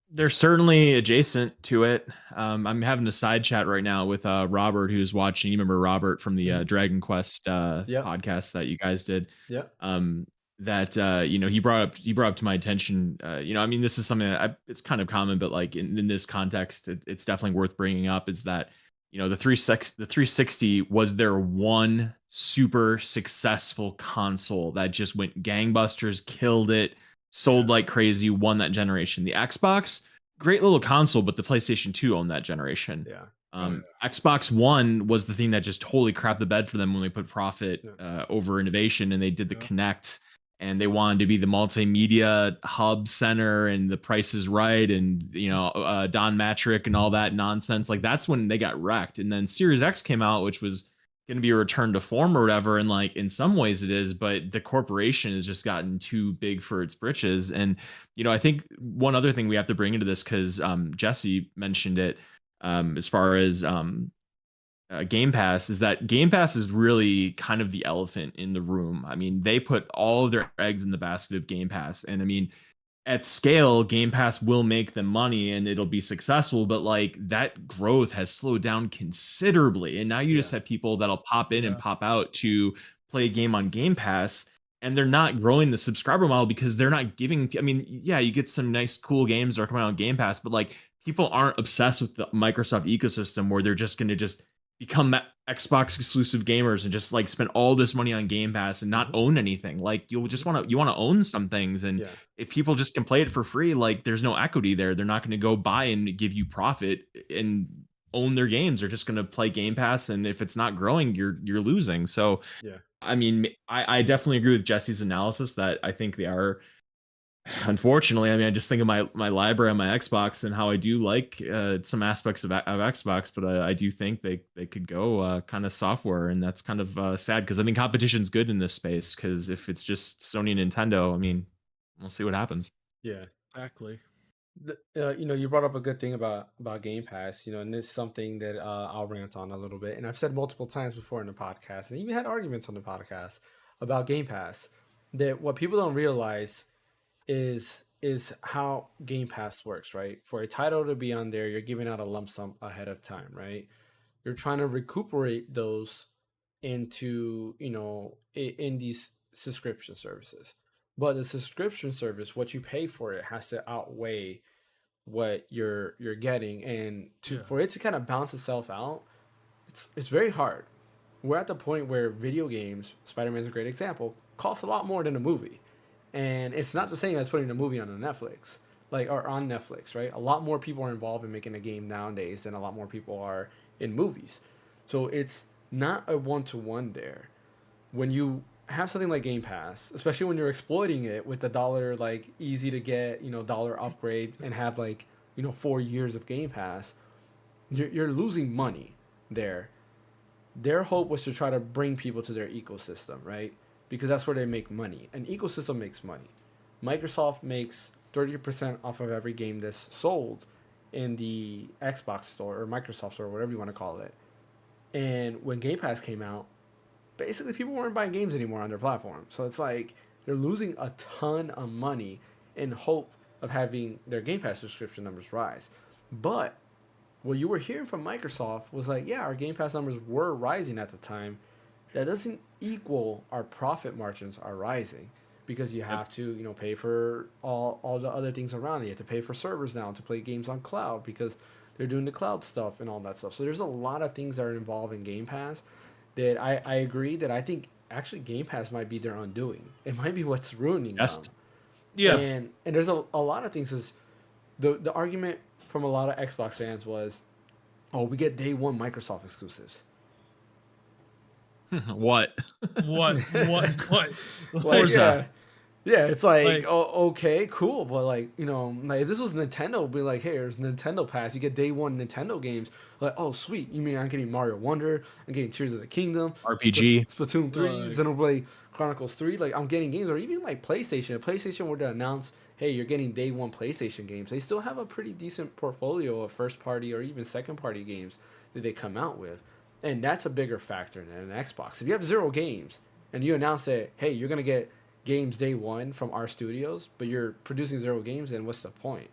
They're certainly adjacent to it. I'm having a side chat right now with Robert, who's watching. You remember Robert from the Mhm. Dragon Quest Yep. podcast that you guys did? Yep. Um, that he brought up to my attention. I mean, this is something that it's kind of common, but like in this context, it's definitely worth bringing up. Is that the 360 was their one super successful console that just went gangbusters, killed it, sold like crazy, won that generation. The Xbox, great little console, but the PlayStation 2 owned that generation. Yeah. Xbox One was the thing that just totally crapped the bed for them when they put profit over innovation, and they did the Connect, and they wanted to be the multimedia hub center, and the Price is Right, and Don Matrick and all that nonsense. Like that's when they got wrecked. And then Series X came out, which was going to be a return to form or whatever. And like in some ways it is, but the corporation has just gotten too big for its britches. And I think one other thing we have to bring into this, because Jesse mentioned it, as far as Game Pass, is that Game Pass is really kind of the elephant in the room. I mean, they put all of their eggs in the basket of Game Pass, and I mean, at scale, Game Pass will make them money and it'll be successful, but like that growth has slowed down considerably. And now you just have people that'll pop in and pop out to play a game on Game Pass, and they're not growing the subscriber model because they're not giving. I mean, yeah, you get some nice, cool games that are coming out on Game Pass, but like people aren't obsessed with the Microsoft ecosystem where they're just going to just become Xbox exclusive gamers and just like spend all this money on Game Pass and not own anything. Like you want to own some things, and if people just can play it for free, like there's no equity there. They're not going to go buy and give you profit and own their games. They're just going to play Game Pass, and if it's not growing, you're losing. So I mean, I definitely agree with Jesse's analysis that I think they are. Unfortunately, I mean, I just think of my library on my Xbox and how I do like some aspects of Xbox, but I do think they could go kind of software, and that's kind of sad because I think competition's good in this space. Because if it's just Sony and Nintendo, I mean, we'll see what happens. Yeah. Exactly. You brought up a good thing about Game Pass, and this is something that I'll rant on a little bit, and I've said multiple times before in the podcast, and even had arguments on the podcast about Game Pass. That what people don't realize is how Game Pass works, right? For a title to be on there, you're giving out a lump sum ahead of time, right? You're trying to recuperate those into, in these subscription services. But the subscription service, what you pay for it has to outweigh what you're getting, and for it to kind of balance itself out, it's very hard. We're at the point where video games, Spider-Man is a great example, cost a lot more than a movie. And it's not the same as putting a movie on a Netflix, or on Netflix, right? A lot more people are involved in making a game nowadays than a lot more people are in movies. So it's not a one-to-one there. When you have something like Game Pass, especially when you're exploiting it with the dollar, like easy to get, dollar upgrades, and have 4 years of Game Pass, you're losing money there. Their hope was to try to bring people to their ecosystem, right? Because that's where they make money. An ecosystem makes money. Microsoft makes 30% off of every game that's sold in the Xbox store or Microsoft store, whatever you want to call it. And when Game Pass came out, basically people weren't buying games anymore on their platform. So it's like they're losing a ton of money in hope of having their Game Pass subscription numbers rise. But what you were hearing from Microsoft was like, yeah, our Game Pass numbers were rising at the time. That doesn't equal our profit margins are rising, because you have to, pay for all the other things around it. You have to pay for servers now to play games on cloud because they're doing the cloud stuff and all that stuff. So there's a lot of things that are involved in Game Pass that I agree that I think actually Game Pass might be their undoing. It might be what's ruining them. Yeah. And there's a lot of things. Is the argument from a lot of Xbox fans was, oh, we get day one Microsoft exclusives. What? What? Like, Yeah, it's like, Like, oh, okay, cool, but like, like if this was Nintendo, it'd be like, hey, there's Nintendo Pass, you get day one Nintendo games. Like, oh, sweet, you mean I'm getting Mario Wonder, I'm getting Tears of the Kingdom, RPG. Splatoon 3, Like- Xenoblade Chronicles 3, like I'm getting games, or even like PlayStation. If PlayStation were to announce, hey, you're getting day one PlayStation games, they still have a pretty decent portfolio of first party or even second party games that they come out with, and that's a bigger factor than an Xbox. If you have 0 games and you announce that, hey, you're gonna get games day one from our studios, but you're producing 0 games, then what's the point?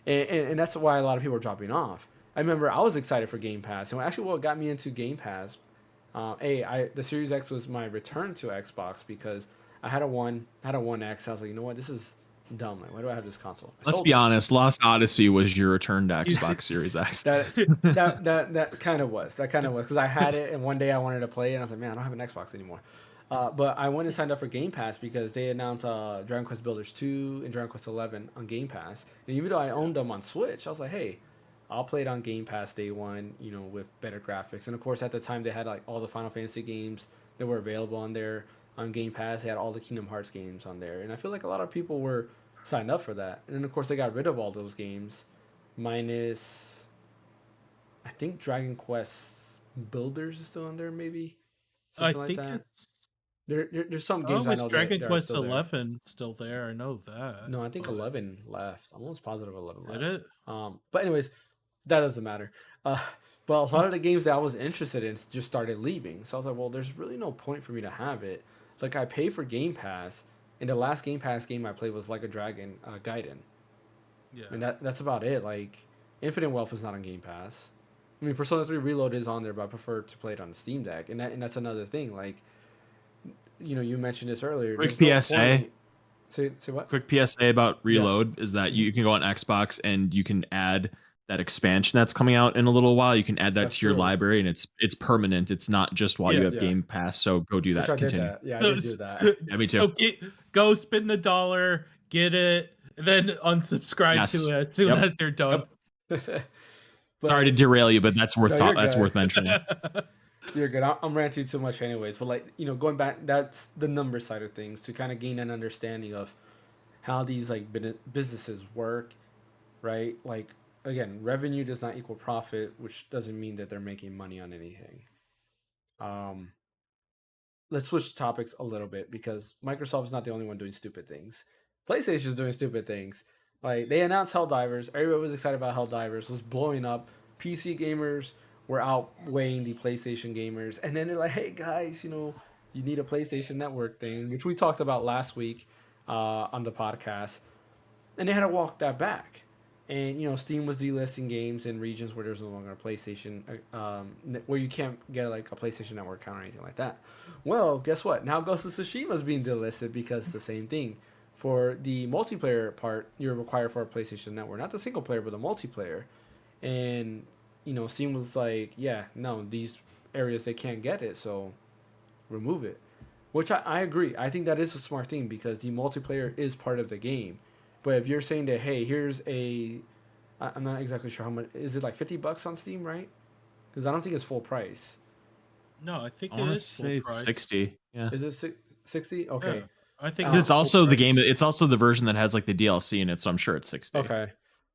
And that's why a lot of people are dropping off. I remember I was excited for Game Pass, and actually what got me into Game Pass, the Series X was my return to Xbox because I had a 1X. I was like, you know what, this is dumb. Like, why do I have this console? Let's be honest. Lost Odyssey was your return to Xbox Series X. That kind of was because I had it, and one day I wanted to play it, and I was like, man, I don't have an Xbox anymore. But I went and signed up for Game Pass because they announced Dragon Quest Builders 2 and Dragon Quest 11 on Game Pass. And even though I owned them on Switch, I was like, hey, I'll play it on Game Pass day one, with better graphics. And of course, at the time, they had like all the Final Fantasy games that were available on there on Game Pass. They had all the Kingdom Hearts games on there. And I feel like a lot of people were signed up for that. And then, of course, they got rid of all those games, minus, I think Dragon Quest Builders is still on there, maybe? I Something think like that. it's. There's some games Oh, I it's know Dragon that are Quest still there. 11 still there. I know that. No, I think but- 11 left. I'm almost positive 11 left. Did it? But anyways, that doesn't matter. But a lot of the games that I was interested in just started leaving. So I was like, well, there's really no point for me to have it. Like, I pay for Game Pass, and the last Game Pass game I played was Like a Dragon, Gaiden. Yeah. And that's about it. Like, Infinite Wealth is not on Game Pass. I mean, Persona 3 Reload is on there, but I prefer to play it on the Steam Deck. And that's another thing. Like, you mentioned this earlier. Quick there's no PSA. point- Say what? Quick PSA about Reload is that you can go on Xbox and you can add that expansion that's coming out in a little while. You can add that That's to your true. library, and it's permanent. It's not just while you Yeah. have Yeah. Game Pass. So go do that. So I did Continue. that. Yeah, I did do that. Yeah, me too. So go spend the $1, get it, and then unsubscribe Yes. to it as soon Yep. as you're done. But Sorry to derail you, but that's worth No, you're that's good. worth mentioning. you're good. I'm ranting too much anyways. But like, going back, that's the number side of things to kind of gain an understanding of how these like businesses work, right? Like, again, revenue does not equal profit, which doesn't mean that they're making money on anything. Let's switch topics a little bit because Microsoft is not the only one doing stupid things. PlayStation is doing stupid things. Like, they announced Helldivers. Everybody was excited about Helldivers. Was blowing up. PC gamers were outweighing the PlayStation gamers. And then they're like, hey, guys, you need a PlayStation Network thing, which we talked about last week on the podcast. And they had to walk that back. And, Steam was delisting games in regions where there's no longer a PlayStation, where you can't get like a PlayStation Network account or anything like that. Well, guess what? Now Ghost of Tsushima is being delisted because it's the same thing. For the multiplayer part, you're required for a PlayStation Network, not the single player, but the multiplayer. And, Steam was like, yeah, no, these areas they can't get it, so remove it. Which I agree. I think that is a smart thing because the multiplayer is part of the game. But if you're saying that, hey, I'm not exactly sure how much, is it like $50 on Steam, right? Because I don't think it's full price. No, I think I it want to is full say price. 60. Yeah. Is it 60? Okay. Yeah, I think 'Cause it's full also the price. game. It's also the version that has like the DLC in it, so I'm sure it's 60. Okay.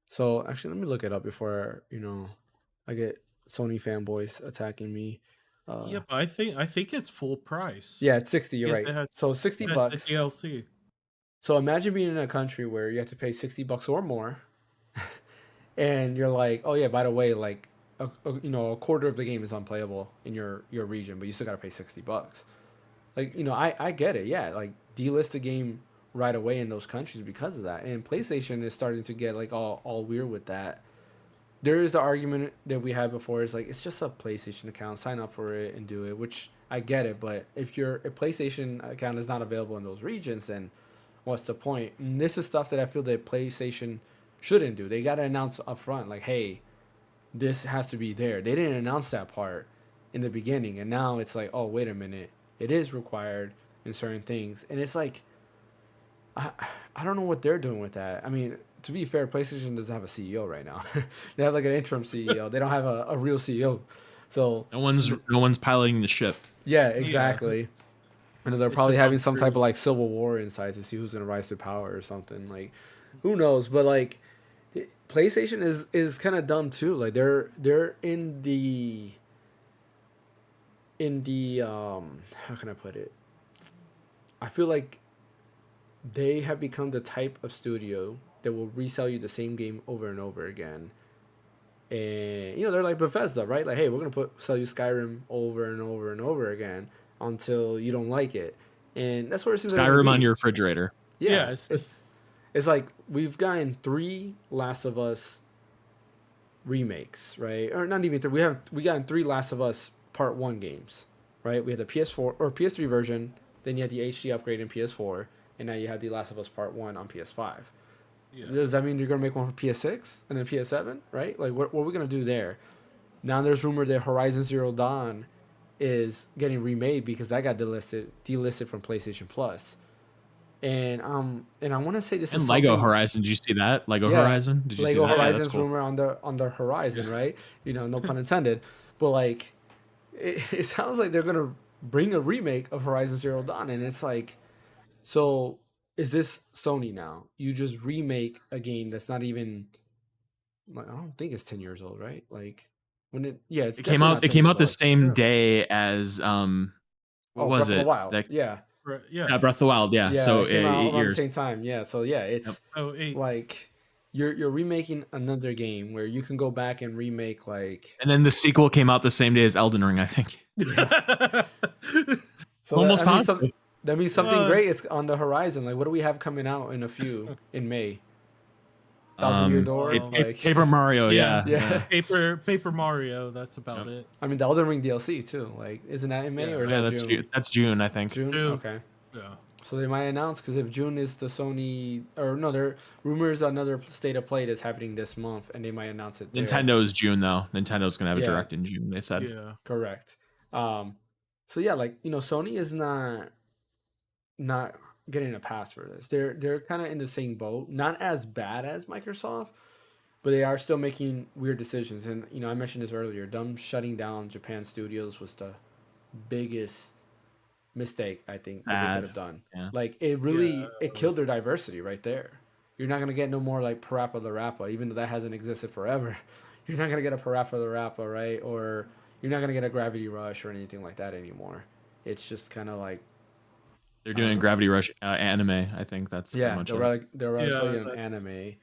So actually, let me look it up before, I get Sony fanboys attacking me. Yeah, but I think it's full price. Yeah, it's 60. You're Yes, right. it has- So 60 It has bucks. the DLC. So imagine being in a country where you have to pay $60 or more, and you're like, oh yeah, by the way, like a quarter of the game is unplayable in your region, but you still gotta pay $60. Like, I get it, yeah, like delist a game right away in those countries because of that, and PlayStation is starting to get like all weird with that. There is the argument that we had before is like, it's just a PlayStation account, sign up for it and do it, which I get it, but if your PlayStation account is not available in those regions, then what's the point? And this is stuff that I feel that PlayStation shouldn't do. They got to announce up front, like, hey, this has to be there. They didn't announce that part in the beginning, and now it's like, oh, wait a minute, it is required in certain things, and it's like, I don't know what they're doing with that. I mean, to be fair, PlayStation doesn't have a CEO right now. They have like an interim CEO. They don't have a real CEO. So No one's piloting the ship. yeah, exactly. I know they're It's probably just having some type of untrue. like civil war inside to see who's gonna rise to power or something. Like, who knows? But like, PlayStation is kind of dumb too. Like they're in the how can I put it? I feel like they have become the type of studio that will resell you the same game over and over again. And they're like Bethesda, right? Like, hey, we're gonna sell you Skyrim over and over and over again until you don't like it, and that's where it seems like they're gonna Skyrim on be. your refrigerator. Yeah, Yes. it's like we've gotten 3 Last of Us remakes, right? Or not even 3. We gotten 3 Last of Us Part 1 games, right? We had the PS4 or PS3 version, then you had the HD upgrade in PS4, and now you have the Last of Us Part 1 on PS5. Yeah. Does that mean you're gonna make one for PS6 and then PS7, right? Like, what are we gonna do there? Now there's rumor that Horizon Zero Dawn is getting remade because that got delisted from PlayStation Plus. And I want to say this And is Lego something. Horizon, did you see that? Lego Yeah, Horizon, did you see Lego that? Yeah, that's Horizon's cool. rumor on the horizon, right? No pun intended. But like, it sounds like they're gonna bring a remake of Horizon Zero Dawn, and it's like, so is this Sony now? You just remake a game that's not even like, I don't think it's 10 years old, right? Like, it's It came definitely not out. It 10 came years out the old. same Yeah. day as what Oh, was Breath of the it? Wild. That Yeah. Yeah. Breath of the Wild. Yeah. Yeah, So it came out 8 around the years. same time. Yeah, so yeah, Yep. it's Oh, eight. like you're remaking another game where you can go back and remake like And then the sequel came out the same day as Elden Ring, I think. so Almost that means positive. something great is on the horizon. Like, what do we have coming out in May? Thousand Year Door, like Paper Mario. Yeah. Yeah. yeah. Paper Mario. That's about Yep. it. I mean, the Elden Ring DLC too. Like, isn't that in May or is Yeah, that that's June? That's June, I think. June. June. Okay. Yeah. So they might announce because if June is the Sony or no, there rumors another state of play that's happening this month, and they might announce it. There. Nintendo's June though. Nintendo's gonna have a Yeah. direct in June. They said. Yeah. Correct. So yeah, like Sony is not getting a pass for this. They're kind of in the same boat. Not as bad as Microsoft, but they are still making weird decisions. And I mentioned this earlier. Them shutting down Japan studios was the biggest mistake I think that they could have done. Yeah. Like, it really Yeah, it killed their diversity right there. You're not gonna get no more like Parappa the Rappa, even though that hasn't existed forever. You're not gonna get a Parappa the Rappa, right? Or you're not gonna get a Gravity Rush or anything like that anymore. It's just kind of like They're doing Gravity Rush anime. I think that's pretty much it. they're releasing an that's- anime,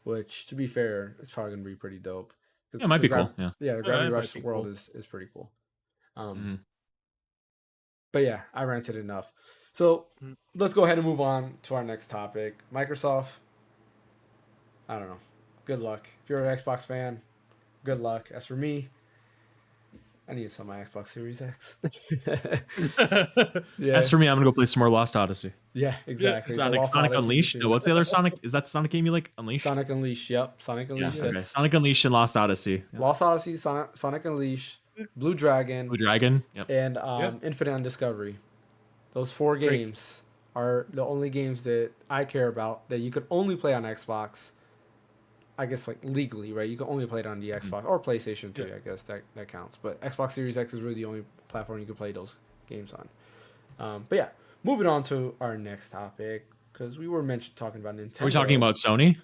which to be fair, it's probably gonna be pretty dope. Yeah, it might be cool. Yeah. Yeah, the Gravity it might Rush be world cool. is pretty cool. Mhm. But yeah, I ranted enough. So Mhm. let's go ahead and move on to our next topic. Microsoft. I don't know. Good luck. If you're an Xbox fan, good luck. As for me, I need to sell my Xbox Series X. Yeah. As for me, I'm gonna go play some more Lost Odyssey. Yeah, exactly. The Sonic Lost Sonic Odyssey Unleashed. too. What's the other Sonic? Is that the Sonic game you like? Unleashed. Sonic Unleashed. Yep. Sonic Yeah. Unleashed. Okay. That's Sonic Unleashed and Lost Odyssey. Yeah. Lost Odyssey, Sonic Unleashed, Blue Dragon, Blue Dragon. Yep. and Yep. Infinite on Discovery. Those 4 Great. games are the only games that I care about that you could only play on Xbox. I guess like legally, right? You can only play it on the Xbox or PlayStation 3. Yeah. I guess that counts. But Xbox Series X is really the only platform you can play those games on. But yeah, moving on to our next topic because we were talking about Nintendo. Are we talking about Sony?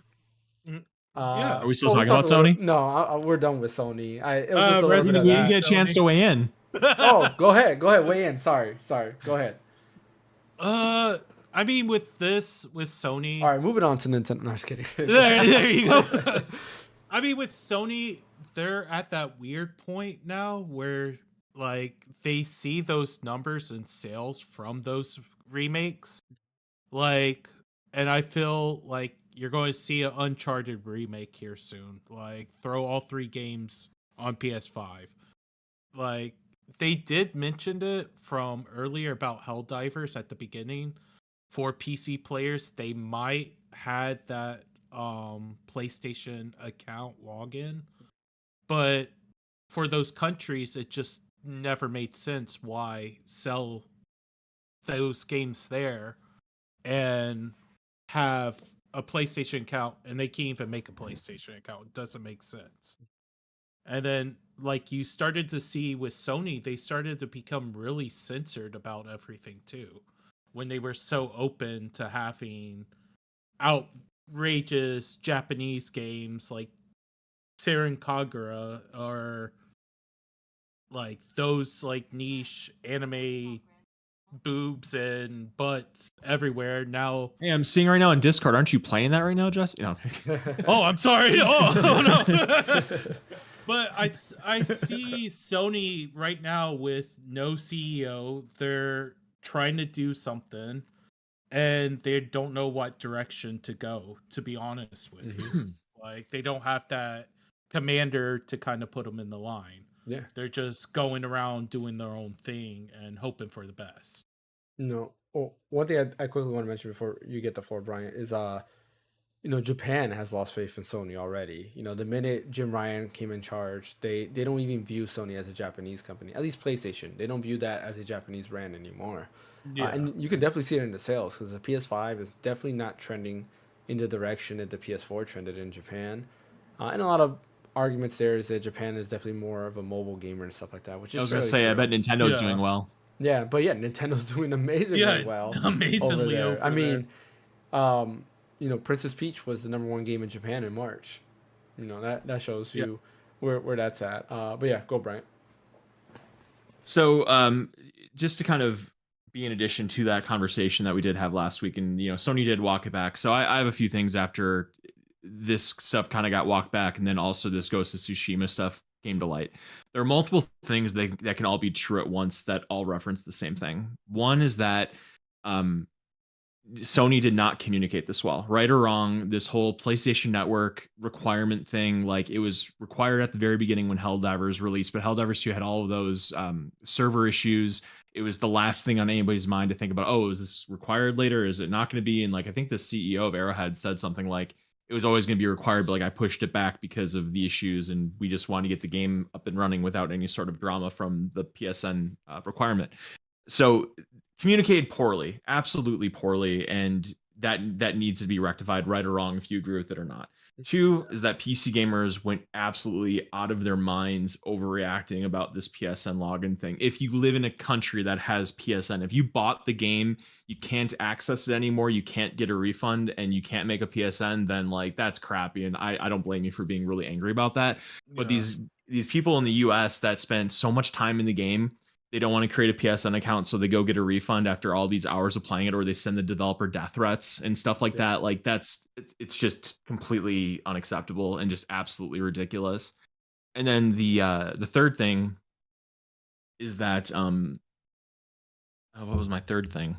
Yeah. Are we still we'll talking about talk a little- Sony? No, we're done with Sony. It was just a little Resident bit of We that. didn't get a chance to weigh in. Oh, go ahead, weigh in. Sorry, go ahead. I mean, with Sony. All right, moving on to Nintendo. No, I'm just kidding. There you go. I mean, with Sony, they're at that weird point now where like they see those numbers and sales from those remakes, like, and I feel like you're going to see an Uncharted remake here soon. Like, throw all 3 games on PS5. Like, they did mention it from earlier about Helldivers at the beginning. For PC players, they might had that PlayStation account login, but for those countries, it just never made sense why sell those games there and have a PlayStation account, and they can't even make a PlayStation account. It doesn't make sense. And then like you started to see with Sony, they started to become really censored about everything too. When they were so open to having outrageous Japanese games like Seren Kagura or like those like niche anime boobs and butts everywhere now. Hey, I'm seeing right now in Discord. Aren't you playing that right now, Jesse? No. Oh, I'm sorry. Oh no. But I see Sony right now with no CEO. They're trying to do something and they don't know what direction to go, to be honest with you. Like they don't have that commander to kind of put them in the line. Yeah. They're just going around doing their own thing and hoping for the best. No. Oh, one thing I quickly want to mention before you get the floor, Brian, is Japan has lost faith in Sony already. The minute Jim Ryan came in charge, they don't even view Sony as a Japanese company. At least PlayStation, they don't view that as a Japanese brand anymore. Yeah. And you can definitely see it in the sales because the PS5 is definitely not trending in the direction that the PS4 trended in Japan. And a lot of arguments there is that Japan is definitely more of a mobile gamer and stuff like that, which is I was gonna fairly say, I true. bet Nintendo's Yeah. doing well. Yeah, but yeah, Nintendo's doing amazingly well amazingly over there. over I there. mean, Princess Peach was the #1 game in Japan in March. That shows Yeah. you where that's at. But yeah, go Bryant. So, just to kind of be in addition to that conversation that we did have last week, and Sony did walk it back. So I have a few things after this stuff kind of got walked back, and then also this Ghost of Tsushima stuff came to light. There are multiple things that can all be true at once that all reference the same thing. One is that Sony did not communicate this well, right or wrong. This whole PlayStation Network requirement thing, like it was required at the very beginning when Helldivers released, but Helldivers 2 had all of those server issues. It was the last thing on anybody's mind to think about, oh, is this required later? Is it not going to be? And like, I think the CEO of Arrowhead said something like, it was always going to be required, but like I pushed it back because of the issues and we just wanted to get the game up and running without any sort of drama from the PSN requirement. So communicated poorly, absolutely poorly, and that needs to be rectified, right or wrong, if you agree with it or not. Two is that PC gamers went absolutely out of their minds overreacting about this PSN login thing. If you live in a country that has PSN, if you bought the game, you can't access it anymore, you can't get a refund, and you can't make a PSN, then like that's crappy. And I don't blame you for being really angry about that. But these people in the US that spend so much time in the game, they don't want to create a PSN account, so they go get a refund after all these hours of playing it, or they send the developer death threats and stuff like that. Like it's just completely unacceptable and just absolutely ridiculous. And then the third thing is that what was my third thing?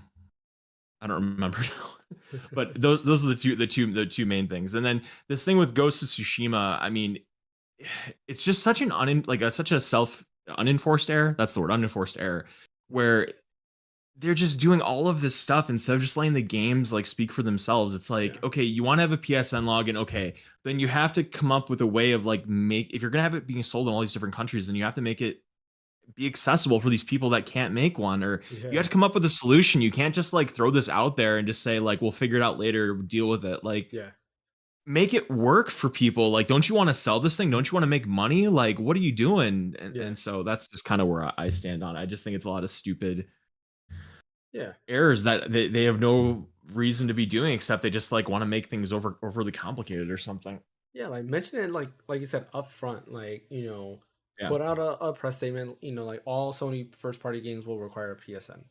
I don't remember now. But those are the two main things. And then this thing with Ghost of Tsushima, I mean, it's just such an such a unenforced error. That's the word, unenforced error, where they're just doing all of this stuff instead of just letting the games like speak for themselves. It's like, okay, you want to have a PSN login, okay, then you have to come up with a way of like if you're gonna have it being sold in all these different countries, then you have to make it be accessible for these people that can't make one, or you have to come up with a solution. You can't just like throw this out there and just say like we'll figure it out later, deal with it. Like make it work for people. Like, don't you want to sell this thing? Don't you want to make money? Like, what are you doing? And so that's just kind of where I stand on it. I just think it's a lot of stupid errors that they have no reason to be doing, except they just like want to make things overly complicated or something. Yeah, like mention it like you said up front, like put out a press statement, like all Sony first party games will require a PSN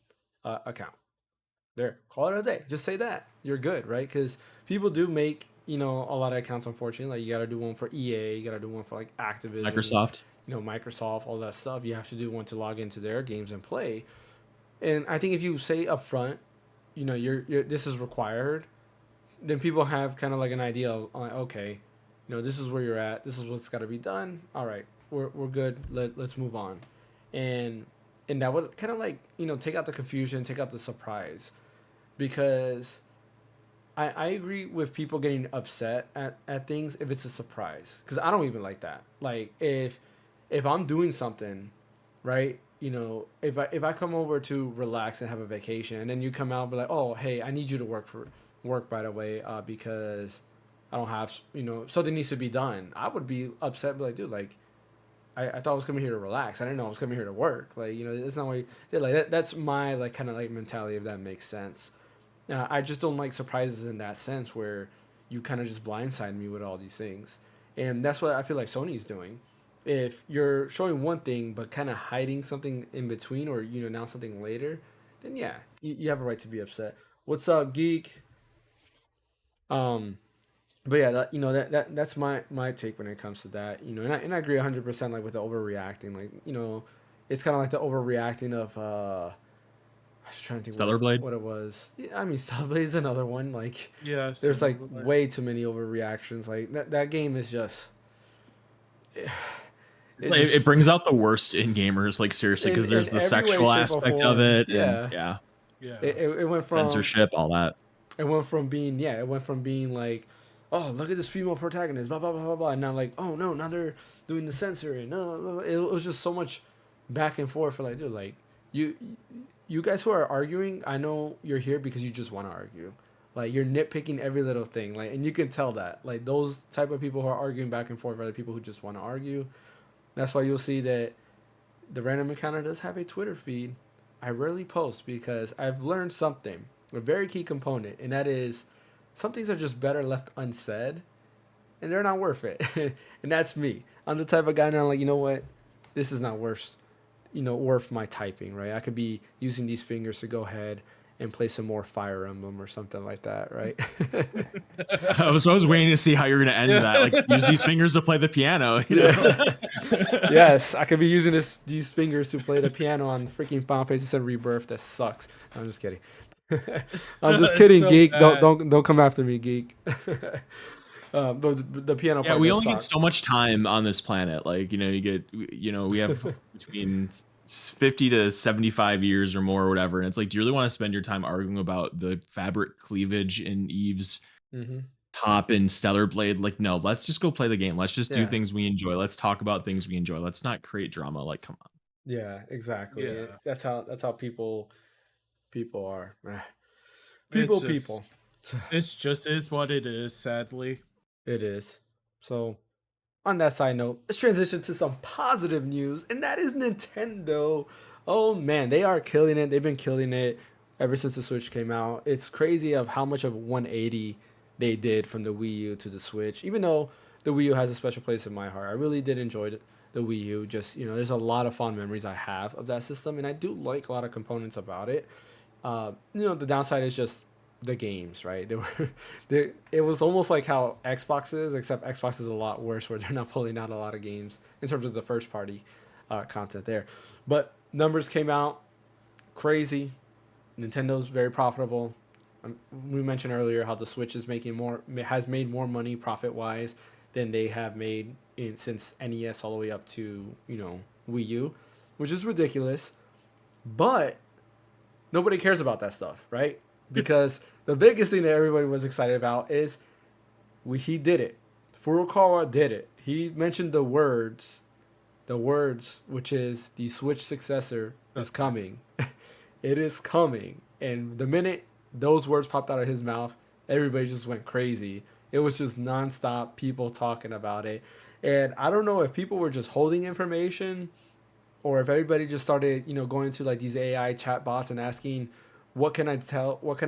account. There, call it a day. Just say that. You're good, right? Because people do make a lot of accounts, unfortunately. Like you gotta do one for EA, you gotta do one for like Activision, Microsoft, Microsoft, all that stuff. You have to do one to log into their games and play. And I think if you say up front, you're this is required, then people have kind of like an idea of like, okay, this is where you're at. This is what's got to be done. All right, we're good. Let's move on, and that would kind of like take out the confusion, take out the surprise, because I agree with people getting upset at things if it's a surprise, because I don't even like that. Like if I'm doing something, right? If I come over to relax and have a vacation, and then you come out and be like, oh, hey, I need you to work by the way, because I don't have, something needs to be done. I would be upset, be like, dude, like, I thought I was coming here to relax. I didn't know I was coming here to work. Like, you know, it's not like that's my like kind of like mentality, if that makes sense. I just don't like surprises in that sense where you kind of just blindside me with all these things, and that's what I feel like Sony's doing. If you're showing one thing but kind of hiding something in between, or you know, announce something later, then yeah, you have a right to be upset. What's up, geek? Um, but yeah, that, you know, that's my take when it comes to that. You know, and I agree 100% like with the overreacting. Like, you know, it's kind of like the overreacting of I was trying to think Stellar Blade. what it was. Yeah, I mean, Stellar Blade is another one. Like, Yeah, there's like similar. way too many overreactions. Like that game is just. It brings out the worst in gamers, like seriously, because there's the every way, sexual shape, or aspect of form. it, and Yeah, yeah, Yeah. it went from censorship, all that. it went from being it went from being like, oh, look at this female protagonist, blah blah blah blah blah, and now like, oh no, now they're doing the censoring. No, blah, blah. It was just so much back and forth for like, dude, like you you guys who are arguing, I know you're here because you just want to argue. Like, you're nitpicking every little thing, like, and you can tell that. Like, those type of people who are arguing back and forth are the people who just want to argue. That's why you'll see that the random encounter does have a Twitter feed. I rarely post because I've learned something, a very key component, and that is some things are just better left unsaid, and they're not worth it. And that's me. I'm the type of guy now, like, you know what? This is not worth my typing, right? I could be using these fingers to go ahead and play some more Fire Emblem or something like that, right? I was waiting to see how you're gonna end that. Like, use these fingers to play the piano. You know? Yeah. Yes, I could be using these fingers to play the piano on freaking Final Fantasy VII Rebirth. That sucks. I'm just kidding. I'm just kidding, so geek. bad. Don't come after me, geek. But the piano. Yeah, part we does only get suck. so much time on this planet. Like, we have between 50 to 75 years or more or whatever. And it's like, do you really want to spend your time arguing about the fabric cleavage in Eve's Mm-hmm. top in Stellar Blade? Like, no, let's just go play the game. Let's just do Yeah. things we enjoy. Let's talk about things we enjoy. Let's not create drama. Like, come on. Yeah, exactly. Yeah. That's how people are. It's People. It's just is what it is, sadly. It is. So, on that side note, let's transition to some positive news, and that is Nintendo. Oh man, they are killing it. They've been killing it ever since the Switch came out. It's crazy of how much of 180 they did from the Wii U to the Switch. Even though the Wii U has a special place in my heart, I really did enjoy the Wii U. Just, you know, there's a lot of fond memories I have of that system, and I do like a lot of components about it. You know, the downside is just the games, right? It was almost like how Xbox is, except Xbox is a lot worse, where they're not pulling out a lot of games in terms of the first party content there. But numbers came out crazy. Nintendo's very profitable. We mentioned earlier how the Switch has made more money profit wise than they have made since NES all the way up to, you know, Wii U, which is ridiculous. But nobody cares about that stuff, right? Because the biggest thing that everybody was excited about is he did it. Furukawa did it. He mentioned the words, which is the Switch successor is coming. It is coming. And the minute those words popped out of his mouth, everybody just went crazy. It was just nonstop people talking about it. And I don't know if people were just holding information or if everybody just started, you know, going into like these AI chat bots and asking, what can I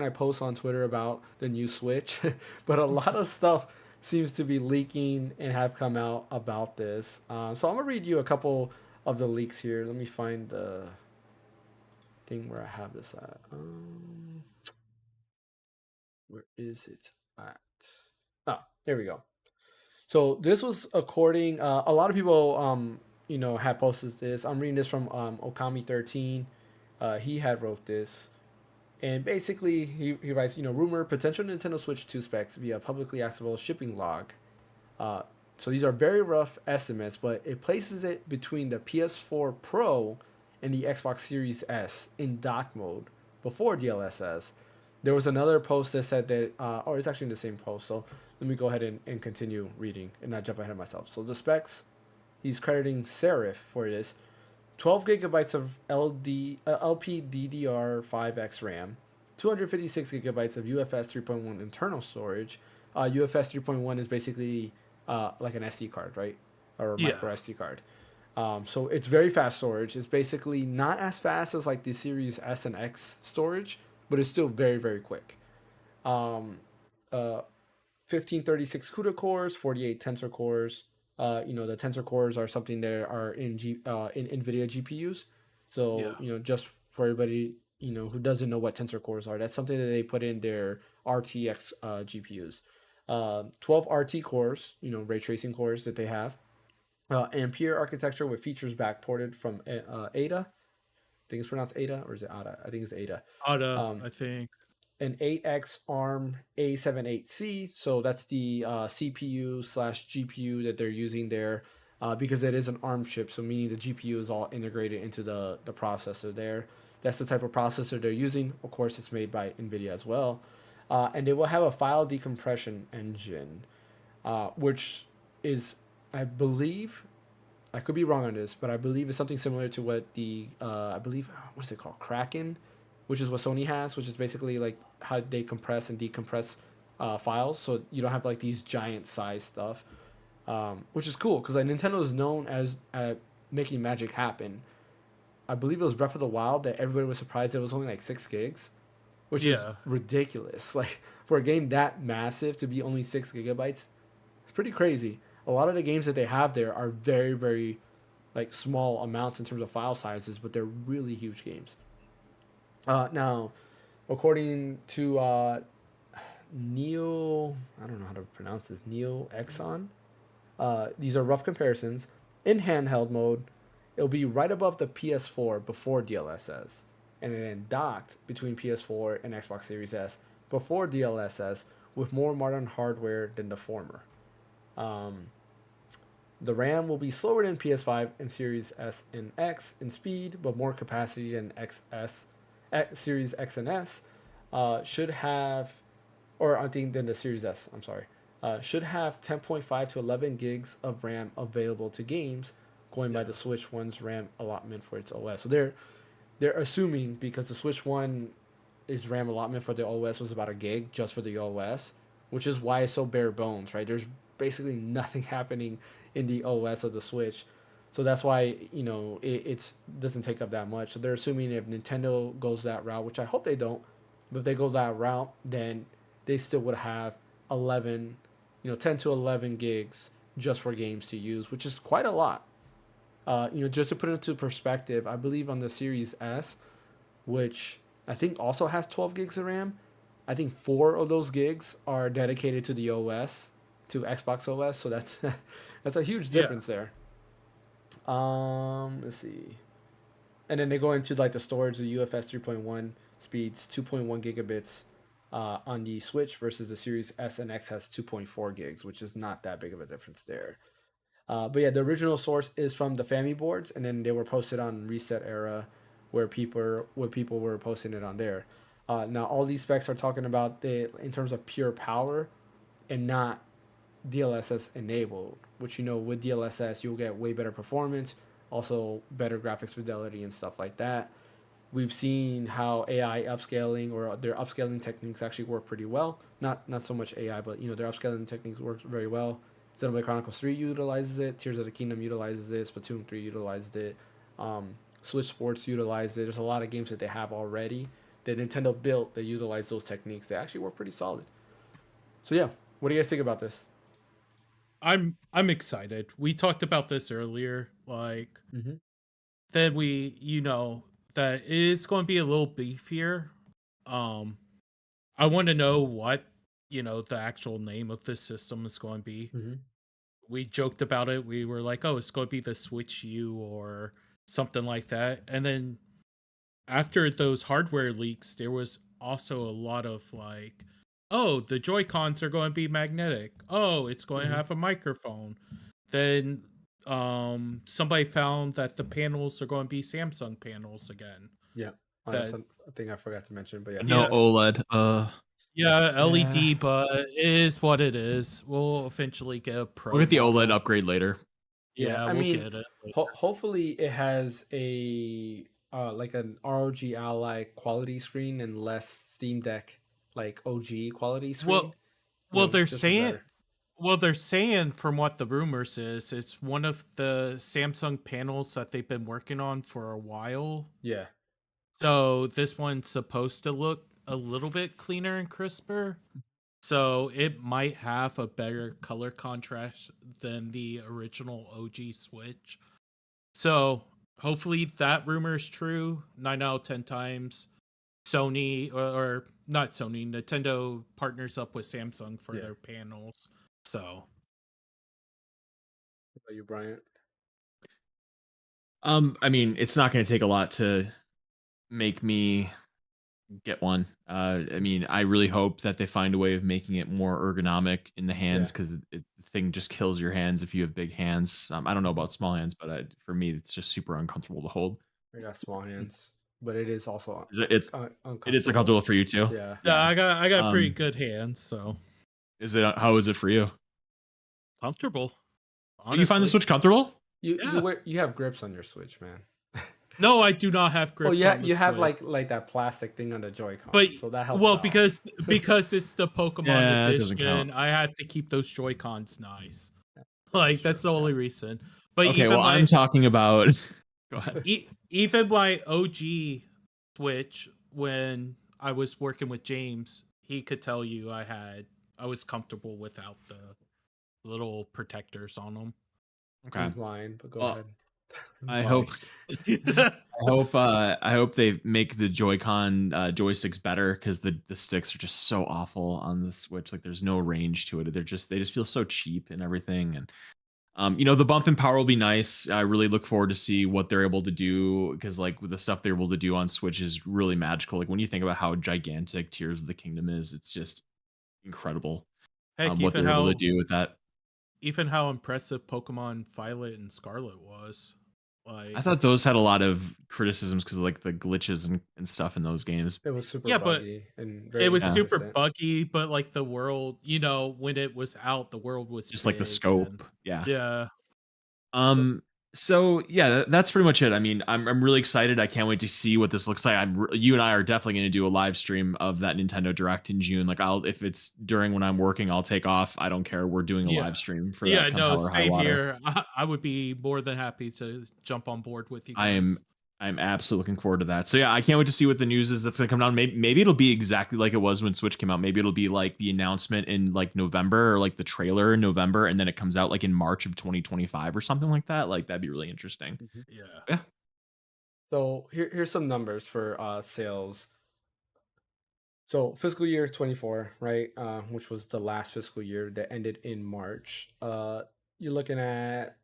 post on Twitter about the new Switch? But a lot of stuff seems to be leaking and have come out about this. So I'm gonna read you a couple of the leaks here. Let me find the thing where I have this at. Where is it at? Ah, there we go. So this was according. A lot of people, you know, had posted this. I'm reading this from Okami13. He had wrote this. And basically, he writes, you know, rumor potential Nintendo Switch 2 specs via publicly accessible shipping log. So these are very rough estimates, but it places it between the PS4 Pro and the Xbox Series S in dock mode before DLSS. There was another post that said that, or it's actually in the same post. So let me go ahead and continue reading and not jump ahead of myself. So the specs, he's crediting Serif for this. 12 gigabytes of LPDDR5X RAM, 256 gigabytes of UFS 3.1 internal storage. UFS 3.1 is basically like an SD card, right? Or a micro SD card. So it's very fast storage. It's basically not as fast as like the Series S and X storage, but it's still very, very quick. Um, uh, 1536 CUDA cores, 48 tensor cores. The tensor cores are something that are in NVIDIA GPUs. So, Yeah. just for everybody, who doesn't know what tensor cores are, that's something that they put in their RTX GPUs. 12 RT cores, ray tracing cores that they have. Ampere architecture with features backported from Ada. I think it's pronounced Ada, or is it Ada? I think it's Ada. Ada, Um, I think. an 8X ARM A78C. So that's the CPU slash GPU that they're using there, because it is an ARM chip. So meaning the GPU is all integrated into the processor there. That's the type of processor they're using. Of course, it's made by NVIDIA as well. And they will have a file decompression engine, which is, I believe, I could be wrong on this, but I believe it's something similar to what I believe, what is it called? Kraken, which is what Sony has, which is basically like how they compress and decompress files. So you don't have like these giant size stuff, which is cool because like, Nintendo is known as making magic happen. I believe it was Breath of the Wild that everybody was surprised it was only like 6 gigs, which is Yeah. ridiculous. Like for a game that massive to be only 6 gigabytes, it's pretty crazy. A lot of the games that they have there are very, very like small amounts in terms of file sizes, but they're really huge games. Now, according to Neo, I don't know how to pronounce this, Neo Exxon. These are rough comparisons. In handheld mode, it'll be right above the PS4 before DLSS, and then docked between PS4 and Xbox Series S before DLSS with more modern hardware than the former. Um, the RAM will be slower than PS5 and Series S and X in speed, but more capacity than Series X and S. Should have, or I think than the Series S. I'm sorry. Should have 10.5 to 11 gigs of RAM available to games, going by the Switch One's RAM allotment for its OS. So they're assuming because the Switch One is RAM allotment for the OS was about a gig just for the OS, which is why it's so bare bones, right? There's basically nothing happening in the OS of the Switch. So that's why, it's doesn't take up that much. So they're assuming if Nintendo goes that route, which I hope they don't, but if they go that route, then they still would have 11, 10 to 11 gigs just for games to use, which is quite a lot. Just to put it into perspective, I believe on the Series S, which I think also has 12 gigs of RAM, I think 4 of those gigs are dedicated to the OS, to Xbox OS. So that's that's a huge difference there. Let's see. And then they go into like the storage, the UFS 3.1 speeds, 2.1 gigabits on the Switch versus the Series S and X has 2.4 gigs, which is not that big of a difference there. But yeah, the original source is from the Family boards, and then they were posted on Reset Era, where people were posting it on there. Now all these specs are talking about in terms of pure power, and not DLSS enabled. Which with DLSS you'll get way better performance, also better graphics fidelity and stuff like that. We've seen how AI upscaling or their upscaling techniques actually work pretty well. Not so much AI, but their upscaling techniques works very well. Xenoblade Chronicles 3 utilizes it. Tears of the Kingdom utilizes it. Splatoon 3 utilizes it. Switch Sports utilizes it. There's a lot of games that they have already that Nintendo built that utilize those techniques. They actually work pretty solid. So yeah, what do you guys think about this? I'm excited. We talked about this earlier. Like Mm-hmm. then that it is going to be a little beefier. I want to know what the actual name of this system is going to be. Mm-hmm. We joked about it. We were like, oh, it's going to be the Switch U or something like that. And then after those hardware leaks, there was also a lot of like, oh, the Joy Cons are going to be magnetic. Oh, it's going to have a microphone. Then somebody found that the panels are going to be Samsung panels again. Yeah, that's a thing I forgot to mention, but yeah. No OLED. Yeah, LED, Yeah. but it is what it is. We'll eventually get a Pro. We'll get the model. OLED upgrade later. Yeah, I we'll mean, get it. hopefully it has a like an ROG Ally quality screen and less Steam Deck like OG quality screen. Well, they're just for saying better. Well, they're saying from what the rumors is, it's one of the Samsung panels that they've been working on for a while. Yeah. So this one's supposed to look a little bit cleaner and crisper. So it might have a better color contrast than the original OG Switch. So hopefully that rumor is true. 9 out of 10 times. Sony or not Sony, Nintendo partners up with Samsung for Yeah. their panels. So What about you, Bryant? I mean, it's not going to take a lot to make me get one. I mean, I really hope that they find a way of making it more ergonomic in the hands Yeah. because the thing just kills your hands if you have big hands. I don't know about small hands, but for me, it's just super uncomfortable to hold. I got small hands, but it is also It's uncomfortable. uncomfortable for you too. Yeah. yeah, I got pretty Um, good hands, so how is it for you? comfortable. Do you find the Honestly. Switch comfortable? Yeah. You have grips on your Switch, man. No, I do not have grips. Oh yeah, on the you have Switch. like that plastic thing on the Joy-Con, But so that helps. well, out. because it's the Pokemon Yeah, it doesn't edition, count. I have to keep those Joy-Cons nice. Like that's the True, only reason. But Okay, even well, my I'm talking about. Go ahead. even my OG Switch, when I was working with James, he could tell you I was comfortable without the little protectors on them. Okay. He's lying, but go Well, ahead. I'm I sorry. hope I hope they make the Joy-Con joysticks better because the sticks are just so awful on the Switch. Like there's no range to it. They just feel so cheap and everything. And the bump in power will be nice. I really look forward to see what they're able to do because like with the stuff they're able to do on Switch is really magical. Like when you think about how gigantic Tears of the Kingdom is, it's just incredible Heck, what they're able to do with that. even how impressive Pokemon Violet and Scarlet was. I Like thought those had a lot of criticisms because of like the glitches and stuff in those games. It was super Yeah, but buggy and very it was super inconsistent. buggy, but like the world, when it was out, the world was Just like the big scope. and Yeah. yeah. So yeah, that's pretty much it. I mean, I'm really excited. I can't wait to see what this looks like. You and I are definitely going to do a live stream of that Nintendo Direct in June. Like if it's during when I'm working, I'll take off. I don't care. We're doing a Yeah. live stream for Yeah, that come no, hell or high same water. here. I would be more than happy to jump on board with you I guys. am I'm absolutely looking forward to that. So yeah, I can't wait to see what the news is that's gonna come down. Maybe it'll be exactly like it was when Switch came out. Maybe it'll be like the announcement in like November or like the trailer in November, and then it comes out like in March of 2025 or something like that. Like that'd be really interesting. Yeah. Yeah. So here's some numbers for sales. So fiscal year 24, right, which was the last fiscal year that ended in March. You're looking at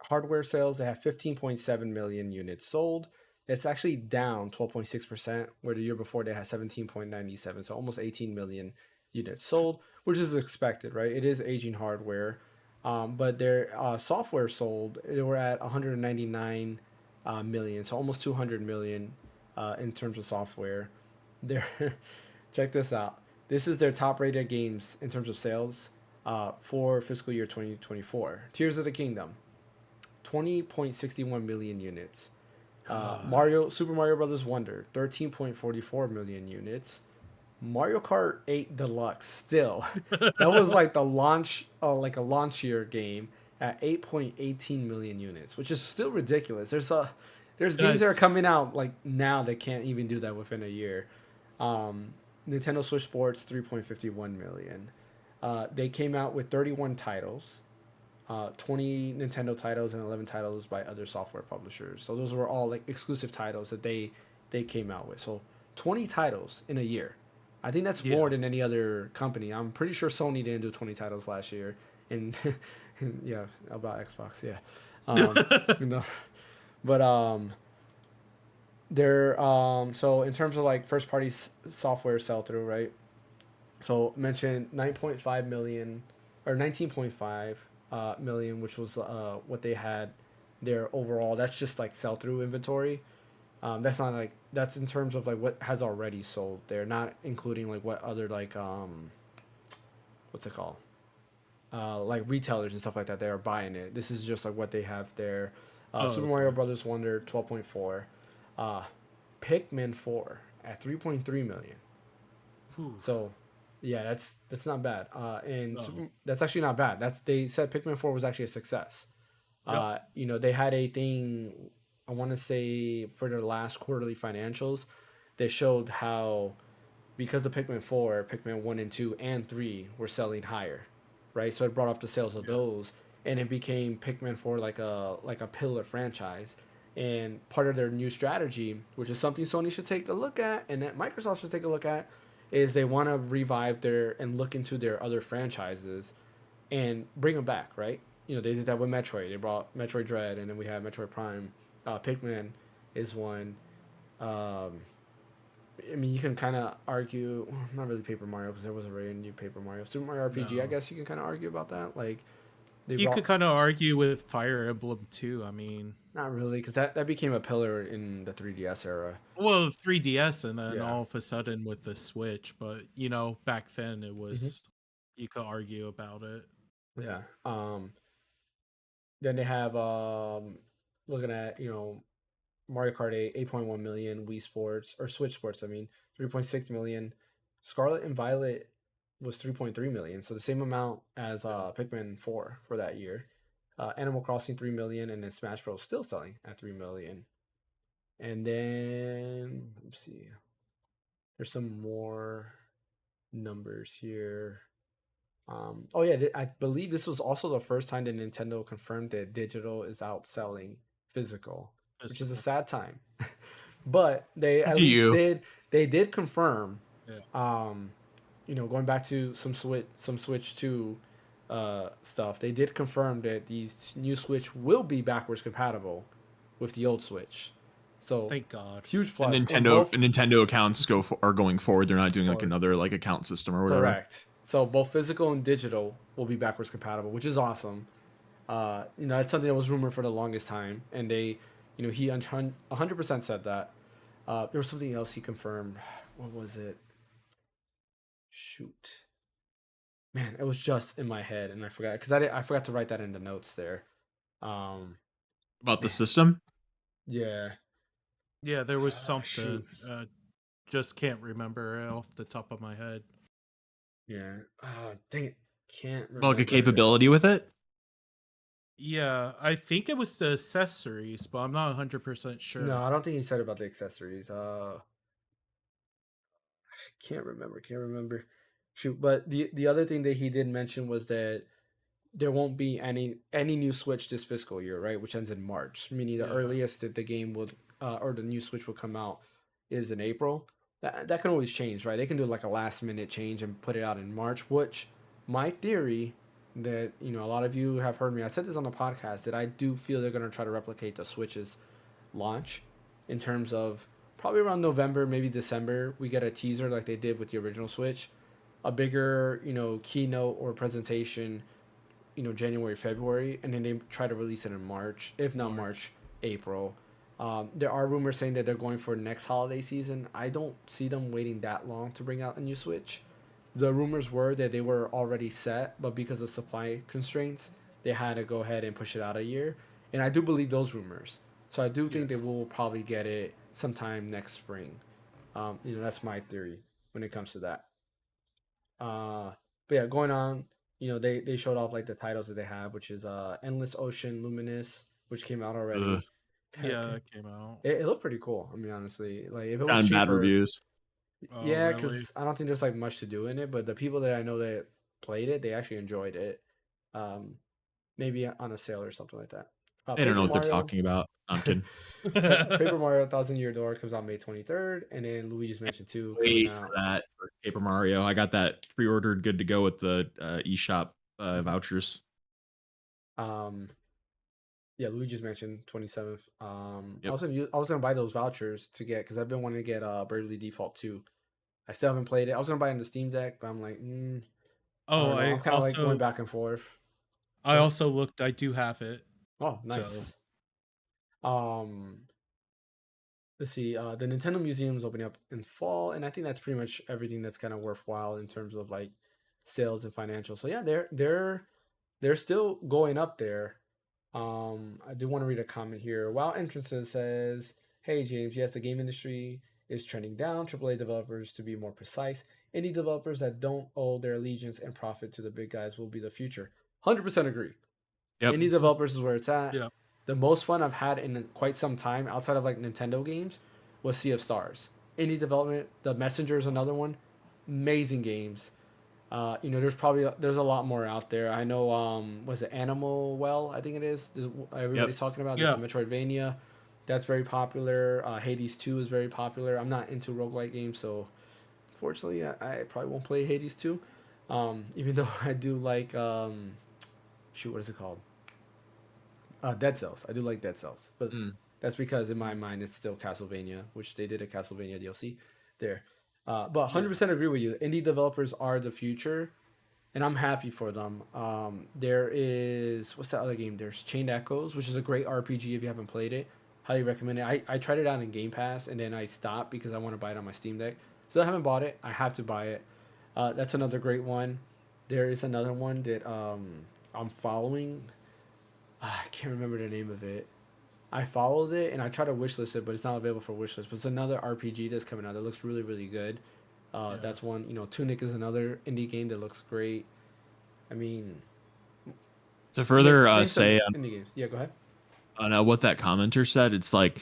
hardware sales. They have 15.7 million units sold. It's actually down 12.6%, where the year before they had 17.97, so almost 18 million units sold, which is expected, right? It is aging hardware, but their software sold, they were at 199 million, so almost 200 million in terms of software. They're check this out. This is their top rated games in terms of sales for fiscal year 2024. Tears of the Kingdom, 20.61 million units. Super Mario Brothers Wonder, 13.44 million units. Mario Kart 8 Deluxe, still, that was like the launch, like a launch year game at 8.18 million units, which is still ridiculous. There's games that are coming out like now that can't even do that within a year. Nintendo Switch Sports, 3.51 million. They came out with 31 titles, 20 Nintendo titles and 11 titles by other software publishers. So those were all like exclusive titles that they came out with. So 20 titles in a year. I think that's more than any other company. I'm pretty sure Sony didn't do 20 titles last year. And yeah, about Xbox, yeah. But they're so in terms of like first party software sell through, right? So mentioned 9.5 million or 19.5 million, which was what they had their overall. That's just like sell through inventory. That's not like, that's in terms of like what has already sold. They're not including like what other like what's it called? Like retailers and stuff like that, they are buying it. This is just like what they have there. Super Mario Brothers Wonder, 12.4. Pikmin 4 at 3.3 million. Ooh. So Yeah, that's not bad. And Oh, that's actually not bad. They said Pikmin 4 was actually a success. yep. They had a thing, I want to say for their last quarterly financials, they showed how because of Pikmin 4, Pikmin 1 and 2 and 3 were selling higher, right? So it brought up the sales of Yeah. those, and it became Pikmin 4 like a pillar franchise. And part of their new strategy, which is something Sony should take a look at and that Microsoft should take a look at, is they want to revive their and look into their other franchises and bring them back, right? They did that with Metroid. They brought Metroid Dread, and then we have Metroid Prime. Pikmin is one. Um, I mean, you can kind of argue, well, not really Paper Mario because there was already a new Paper Mario. Super Mario RPG, I No. guess you can kind of argue about that. Like they You could brought, kind of argue with Fire Emblem too. I mean, not really, because that became a pillar in the 3DS era. well, 3DS and then Yeah. all of a sudden with the Switch, but back then it Hmm. was you could argue about it. Yeah. Then they have looking at Mario Kart 8, 8.1 million, Wii Sports or Switch Sports, I mean, 3.6 million. Scarlet and Violet was 3.3 million, so the same amount as Yeah. Pikmin 4 for that year. Animal Crossing 3 million, and then Smash Bros still selling at 3 million. And then let's see, there's some more numbers here. Oh yeah, I believe this was also the first time that Nintendo confirmed that digital is outselling physical, which is a Physical. sad time. But they at To least you. did confirm, Yeah. going back to some Switch 2 stuff, they did confirm that these new Switch will be backwards compatible with the old Switch. So Thank God. huge And plus. And both Nintendo accounts are going forward. They're not doing like for another like account system or whatever. correct. So both physical and digital will be backwards compatible, which is awesome. That's something that was rumored for the longest time, and he 100% said that. There was something else he confirmed. What was it? Shoot, man, it was just in my head, and I forgot because I forgot to write that in the notes there. Um, About the man, system. yeah. Yeah, there was Shoot, something. Just can't remember it off the top of my head. yeah. Dang it, can't About like a remember. capability with it. Yeah, I think it was the accessories, but I'm not 100% No, sure. I don't think he said about the accessories. Can't remember. Can't remember. Shoot, but the other thing that he did mention was that there won't be any new Switch this fiscal year, right? Which ends in March, meaning the Yeah. earliest that the game would or the new Switch will come out is in April. That can always change, right? They can do like a last minute change and put it out in March. Which my theory that a lot of you have heard me. I said this on the podcast that I do feel they're gonna try to replicate the Switch's launch in terms of probably around November, maybe December, we get a teaser like they did with the original Switch, a bigger keynote or presentation January, February, and then they try to release it in March, if not March, April. There are rumors saying that they're going for next holiday season. I don't see them waiting that long to bring out a new Switch. The rumors were that they were already set, but because of supply constraints, they had to go ahead and push it out a year. And I do believe those rumors. So I do think Yes. that we'll probably get it sometime next spring. That's my theory when it comes to that. But yeah, going on, they showed off like the titles that they have, which is Endless Ocean Luminous, which came out Ugh. already. Yeah, that came out. It looked pretty cool. I mean, honestly, like if it was Gotten bad cheaper, reviews. Oh, yeah, really? because I don't think there's like much to do in it. But the people that I know that played it, they actually enjoyed it. Um, Maybe on a sale or something like that. They don't know Paper what they're Mario, talking about. No, I'm kidding. Paper Mario Thousand Year Door comes out May 23rd, and then Luigi's Mansion 2 coming Wait for out. that for Paper Mario. I got that pre-ordered, good to go with the eShop vouchers. Um, Yeah, Luigi's Mansion 27th. Yep. I was gonna buy those vouchers to get because I've been wanting to get Bravely Default 2. I still haven't played it. I was gonna buy it in the Steam Deck, but I'm like, I Oh, don't know. I'm kind of like going back and forth. I Go ahead. also looked. I do have it. Oh, So nice. Um, let's see. The Nintendo Museum is opening up in fall, and I think that's pretty much everything that's kind of worthwhile in terms of like sales and financials. So yeah, they're still going up there. I do want to read a comment here. WoW Entrances says, "Hey James, yes, the game industry is trending down. AAA developers, to be more precise, Indie developers that don't owe their allegiance and profit to the big guys will be the future. 100% agree. Yep. Indie developers is where it's at. Yeah. The most fun I've had in quite some time outside of like Nintendo games was Sea of Stars. Indie development, The Messenger is another one. Amazing games. There's a lot more out there. I know was it Animal Well, I think it is. Everybody's Yep. talking about. Yeah. It's a Metroidvania. That's very popular. Hades 2 is very popular. I'm not into roguelike games, so fortunately I probably won't play Hades 2. Even though I do like shoot, what is it called? Dead Cells. I do like Dead Cells, but Mm. that's because in my mind it's still Castlevania, which they did a Castlevania DLC there. But 100% agree with you. Indie developers are the future, and I'm happy for them. There is what's that other game? There's Chained Echoes, which is a great RPG if you haven't played it. Highly recommend it. I tried it out in Game Pass, and then I stopped because I want to buy it on my Steam Deck. So I haven't bought it. I have to buy it. That's another great one. There is another one that I'm following. I can't remember the name of it. I followed it and I tried to wishlist it, but it's not available for wishlist. But it's another RPG that's coming out that looks really, really good. Yeah. That's one. Tunic is another indie game that looks great. I mean, To further name some say indie games. Yeah, go ahead. on what that commenter said, it's like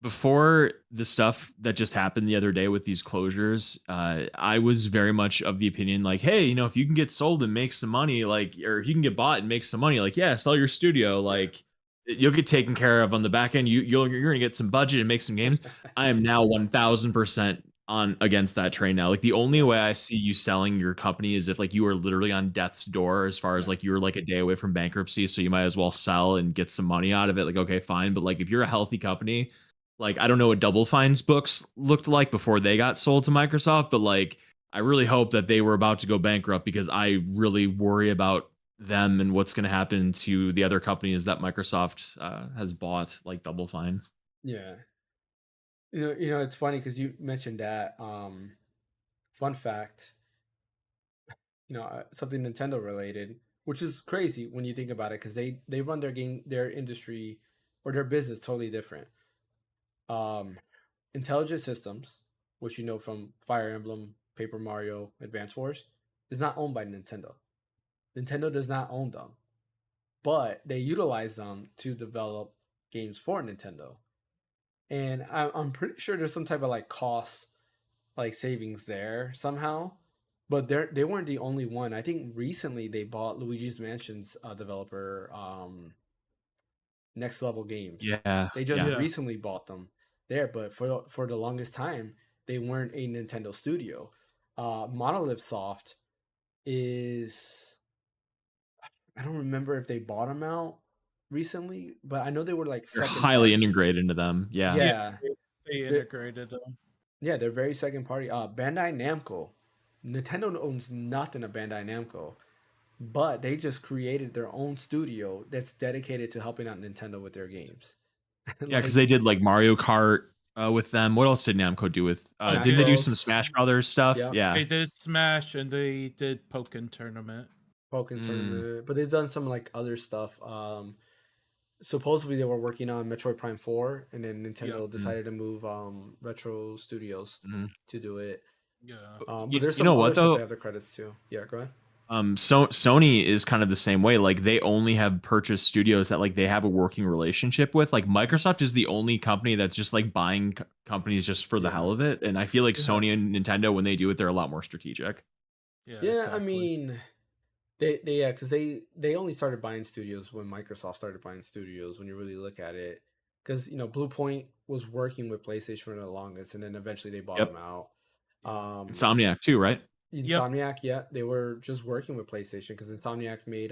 before the stuff that just happened the other day with these closures, I was very much of the opinion like, hey, if you can get sold and make some money, like, or if you can get bought and make some money, like, yeah, sell your studio, like, you'll get taken care of on the back end. You're gonna get some budget and make some games. I am now 1,000% on against that train now. Like the only way I see you selling your company is if like you are literally on death's door as far as Yeah. like you're like a day away from bankruptcy, so you might as well sell and get some money out of it. Like, okay, fine. But like if you're a healthy company, like I don't know what Double Fine's books looked like before they got sold to Microsoft, but like I really hope that they were about to go bankrupt because I really worry about them and what's going to happen to the other companies that Microsoft has bought, like Double Fine. Yeah. It's funny because you mentioned that. Fun fact, something Nintendo related, which is crazy when you think about it, because they run their industry, or their business totally different. Um, Intelligent Systems, which you know from Fire Emblem, Paper Mario, Advance Wars, is not owned by Nintendo. Nintendo does not own them, but they utilize them to develop games for Nintendo. And I'm pretty sure there's some type of like cost, like savings there somehow. But they weren't the only one. I think recently they bought Luigi's Mansion's developer, Next Level Games. Yeah, They just yeah. Yeah. recently bought them there, but for the longest time they weren't a Nintendo studio. Monolith Soft is, I don't remember if they bought them out recently, but I know they were like They're second highly party. integrated into them. Yeah. Yeah. Yeah, They they're, integrated them. yeah, they're very second party. Bandai Namco, Nintendo owns nothing of Bandai Namco, but they just created their own studio that's dedicated to helping out Nintendo with their games. Yeah, because Like they did like Mario Kart with them. What else did Namco do with? Smash Did they do some Bros. Smash Brothers stuff? Yeah, Yeah. They did Smash and they did Pokken Tournament. Pokken Mm, Tournament, but they've done some like other stuff. Supposedly they were working on Metroid Prime 4, and then Yeah. Nintendo mm, decided to move Retro Studios mm. to do it. Yeah. But there's You some know other what stuff they though? have the credits to. Yeah, go ahead. Sony is kind of the same way. Like they only have purchased studios that like they have a working relationship with. Like Microsoft is the only company that's just like buying companies just for the Yeah. hell of it. And I feel like Yeah. Sony and Nintendo, when they do it, they're a lot more strategic. Yeah. Yeah, Exactly. I mean, they because they only started buying studios when Microsoft started buying studios. When you really look at it, because Blue Point was working with PlayStation for the longest, and then eventually they bought them Yep. out. Yeah. Insomniac too, right? Yep. Insomniac, yeah, they were just working with PlayStation because Insomniac made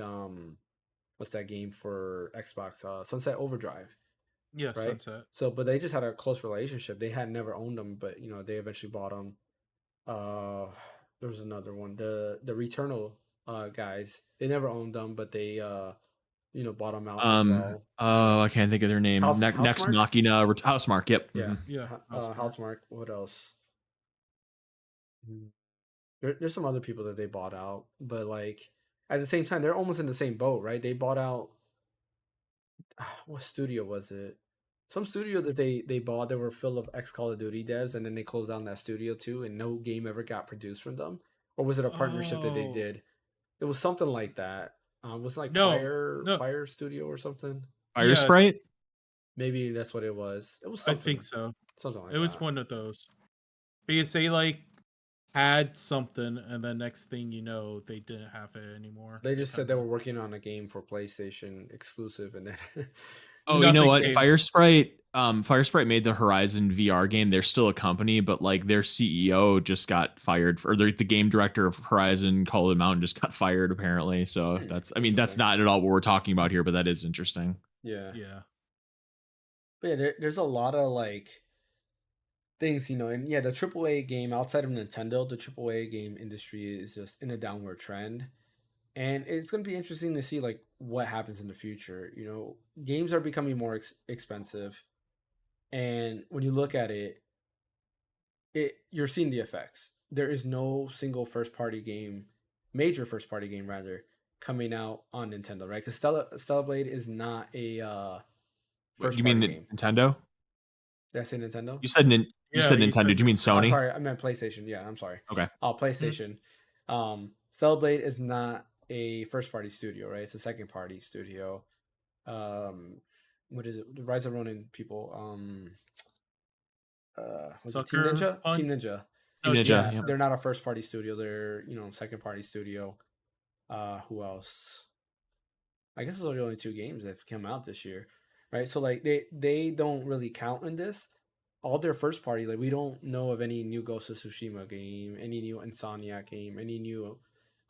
what's that game for Xbox? Sunset Overdrive, Yeah. right? Sunset. So, but they just had a close relationship. They had never owned them, but they eventually bought them. Uh, there was another one, the Returnal guys. They never owned them, but they bought them out as well. Oh, I can't think of their name. Next Housemark, Machina, Housemark. Yep. yeah, Yeah. Housemarque. Housemark. What else? Mm, there's some other people that they bought out, but like at the same time, they're almost in the same boat, right? They bought out what studio was it? some studio that they bought that were full of ex Call of Duty devs, and then they closed down that studio too, and no game ever got produced from them, or was it a partnership that they Oh did? It was something like that. Was it like no, no, Fire Studio or something? Fire yeah, Sprite. Maybe that's what it was. It was I think something so. like It was that. one of those because they like had something, and then next thing you know, they didn't have it anymore. They just said they Kinda. were working on a game for PlayStation exclusive, and then Oh, you know Nothing what? came. Fire Sprite made the Horizon VR game. They're still a company, but like their CEO just got fired, or the game director of Horizon Call of the Mountain just got fired apparently. So I mean, that's interesting. not at all what we're talking about here, but that is interesting. Yeah, Yeah. but yeah, there's a lot of like things, and yeah, the AAA game outside of Nintendo, the AAA game industry is just in a downward trend, and it's going to be interesting to see like what happens in the future. Games are becoming more expensive, and when you look at it, you're seeing the effects. There is no single first party game, major first party game rather, coming out on Nintendo, right? Because Stella Blade is not a What, first you mean party game. Nintendo? Did I say Nintendo? You Yeah, said you Nintendo. said Do you mean I'm Sony? sorry, I meant PlayStation. Yeah, I'm sorry. Okay. Mhm. PlayStation. Stella Blade is not a first party studio, right? It's a second party studio. Um, what is it? The Rise of Ronin people. Was it Team Sucker Ninja? Team Punch. Ninja. Team Oh, Team Ninja. Yeah, Yeah. Ninja. they're not a first party studio. They're second party studio. Who else? I guess those are the only two games that have come out this year, right? So like they don't really count in this. All their first party, like we don't know of any new Ghost of Tsushima game, any new Insomniac game, any new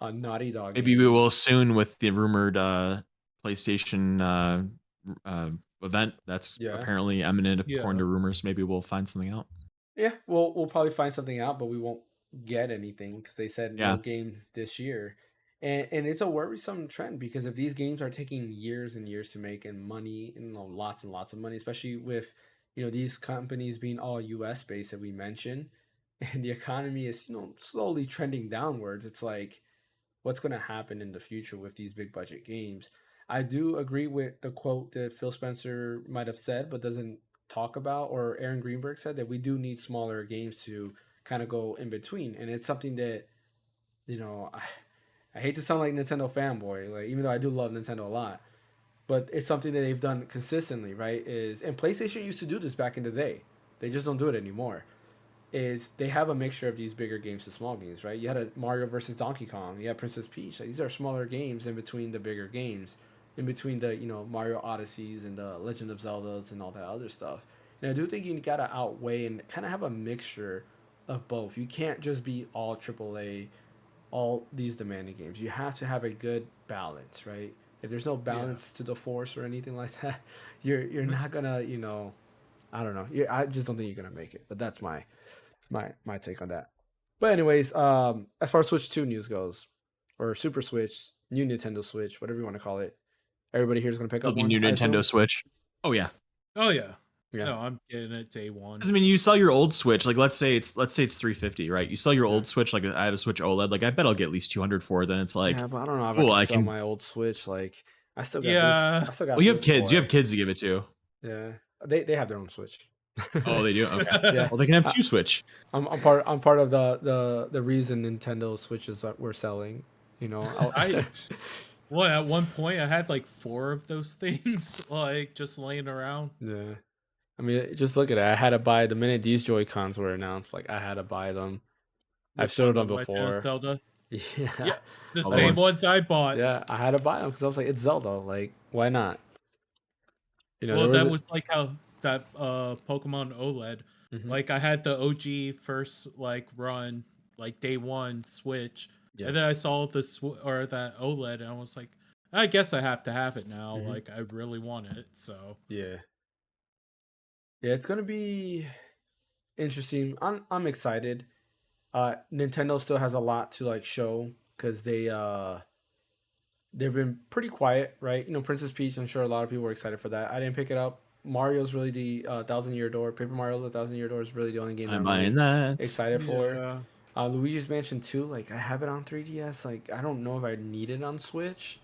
Naughty Dog Maybe we game. will soon with the rumored PlayStation event that's Yeah, apparently imminent according Yeah. to rumors. Maybe we'll find something out. yeah. We'll probably find something out, but we won't get anything because they said no Yeah. game this year, and it's a worrisome trend because if these games are taking years and years to make and money and lots of money, especially with these companies being all U.S. based that we mentioned, and the economy is slowly trending downwards. It's like what's going to happen in the future with these big budget games. I do agree with the quote that Phil Spencer might have said, but doesn't talk about, or Aaron Greenberg said that we do need smaller games to kind of go in between. And it's something that, I hate to sound like Nintendo fanboy, like even though I do love Nintendo a lot, but it's something that they've done consistently, right? And PlayStation used to do this back in the day. They just don't do it anymore. Is they have a mixture of these bigger games to small games, right? You had a Mario versus Donkey Kong, you had Princess Peach. Like, these are smaller games in between the bigger games, in between the Mario Odysseys and the Legend of Zeldas and all that other stuff. And I do think you gotta outweigh and kind of have a mixture of both. You can't just be all AAA, all these demanding games. You have to have a good balance, right? If there's no Yeah. balance to the force or anything like that, you're not gonna, I don't know. I just don't think you're gonna make it. But that's my take on that. But anyways, as far as Switch 2 news goes, or Super Switch, new Nintendo Switch, whatever you want to call it, everybody here is gonna pick It'll up be one, new I Nintendo assume. Switch. Oh yeah. Oh yeah. Yeah. No, I'm getting it day one. Because I mean, you sell your old Switch. Like let's say it's 350, right? You sell your Yeah. old Switch. Like I have a Switch OLED. Like I bet I'll get at least 200 for it. Then it's like, Yeah, but I don't know if I cool. could I sell can. my old Switch. Like, I still got this. Yeah. I still Well, got you have this kids. You have boy. kids to give it to. Yeah, they have their own Switch. Oh, they do. Okay. Yeah, Well, they can have I, two Switch. I'm part of the reason Nintendo Switches that we're selling. I well, at one point I had like 4 of those things like just laying around. Yeah. I mean, just look at it. I had to buy the minute these Joy Cons were announced. Like, I had to buy them. I've Which showed one, them the Legend of before. Zelda? Yeah, Yeah, the All the same ones. ones I bought. yeah. I had to buy them because I was like, it's Zelda. Like, why not? There Well, was that a. was like how that Pokemon OLED. Mhm. Like I had the OG first like run, like day one Switch, Yeah. and then I saw the or that OLED, and I was like, I guess I have to have it now. Mhm. Like I really want it, so Yeah. Yeah. It's gonna be interesting. I'm excited. Nintendo still has a lot to like show because they've been pretty quiet, right? Princess Peach. I'm sure a lot of people were excited for that. I didn't pick it up. Mario's really the Thousand Year Door. Paper Mario: The Thousand Year Door is really the only game that I'm I'm buying really that. excited for. yeah. Luigi's Mansion 2, like I have it on 3DS. Like I don't know if I need it on Switch.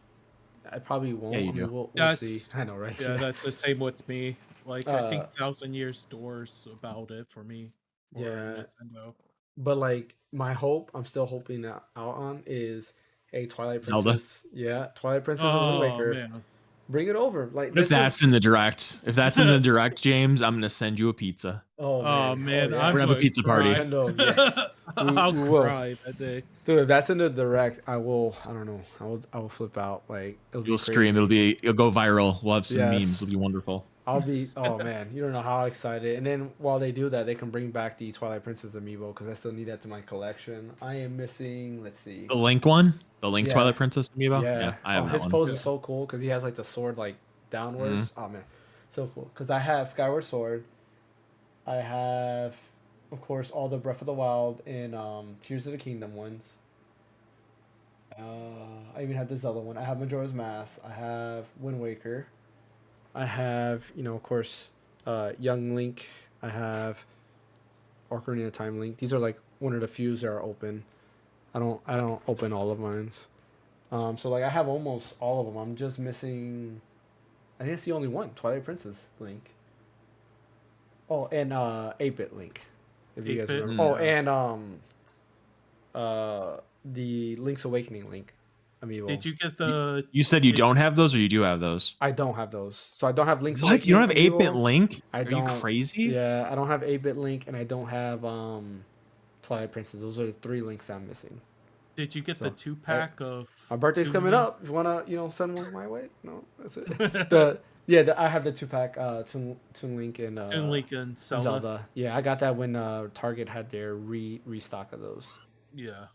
I probably won't. Yeah, you I mean, do. we'll see. That's I know, right? yeah, Yeah. that's the same with me. Like I Uh, think Thousand Years Doors about it for me. For yeah, Nintendo. but like my hope, I'm still hoping out on is a Twilight Zelda. Princess. Yeah, Twilight Princess and Wind Oh Waker. man. Bring it over. Like What if this that's is. in the direct? If that's in the direct, James, I'm gonna send you a pizza. Oh Oh man. Oh man, yeah. I'm We're gonna have a gonna pizza party. cry. Nintendo. Yes. I'll We will. cry that day. Dude, if that's in the direct, I will. I don't know. I will flip out. Like it'll be You'll crazy. scream. It'll go viral. We'll have some memes. Yes. It'll be wonderful. I'll be. Oh man, you don't know how excited. And then while they do that, they can bring back the Twilight Princess amiibo because I still need that to my collection. I am missing. Let's see. The Link one, the Link Yeah. Twilight Princess amiibo. Yeah. I have that his one. pose Yeah. is so cool because he has like the sword like downwards. Oh man, so cool. Because I have Skyward Sword. I have, of course, all the Breath of the Wild and Tears of the Kingdom ones. I even have the Zelda one. I have Majora's Mask. I have Wind Waker. I have, of course, Young Link. I have Ocarina of Time Link. These are like one of the few that are open. I don't open all of mine. So like I have almost all of them. I'm just missing. I think it's the only one, Twilight Princess Link. Oh, and 8-bit Link. If you guys 8-bit? remember. Oh, and the Link's Awakening Link amiibo. Did you get the? You said you don't have those, or you do have those? I don't have those. So I don't have Link's What? You don't have Awakening 8-bit amiibo. Link? I Are don't. you crazy? Yeah, I don't have 8-bit Link, and I don't have Twilight Princess. Those are the 3 links I'm missing. Did you get So, the 2-pack of? My birthday's Toon coming Link? up. If you wanna, send one my way? No, that's it. I have the 2-pack Toon Link and Toon Link and Zelda. Yeah, I got that when Target had their restock of those. Yeah.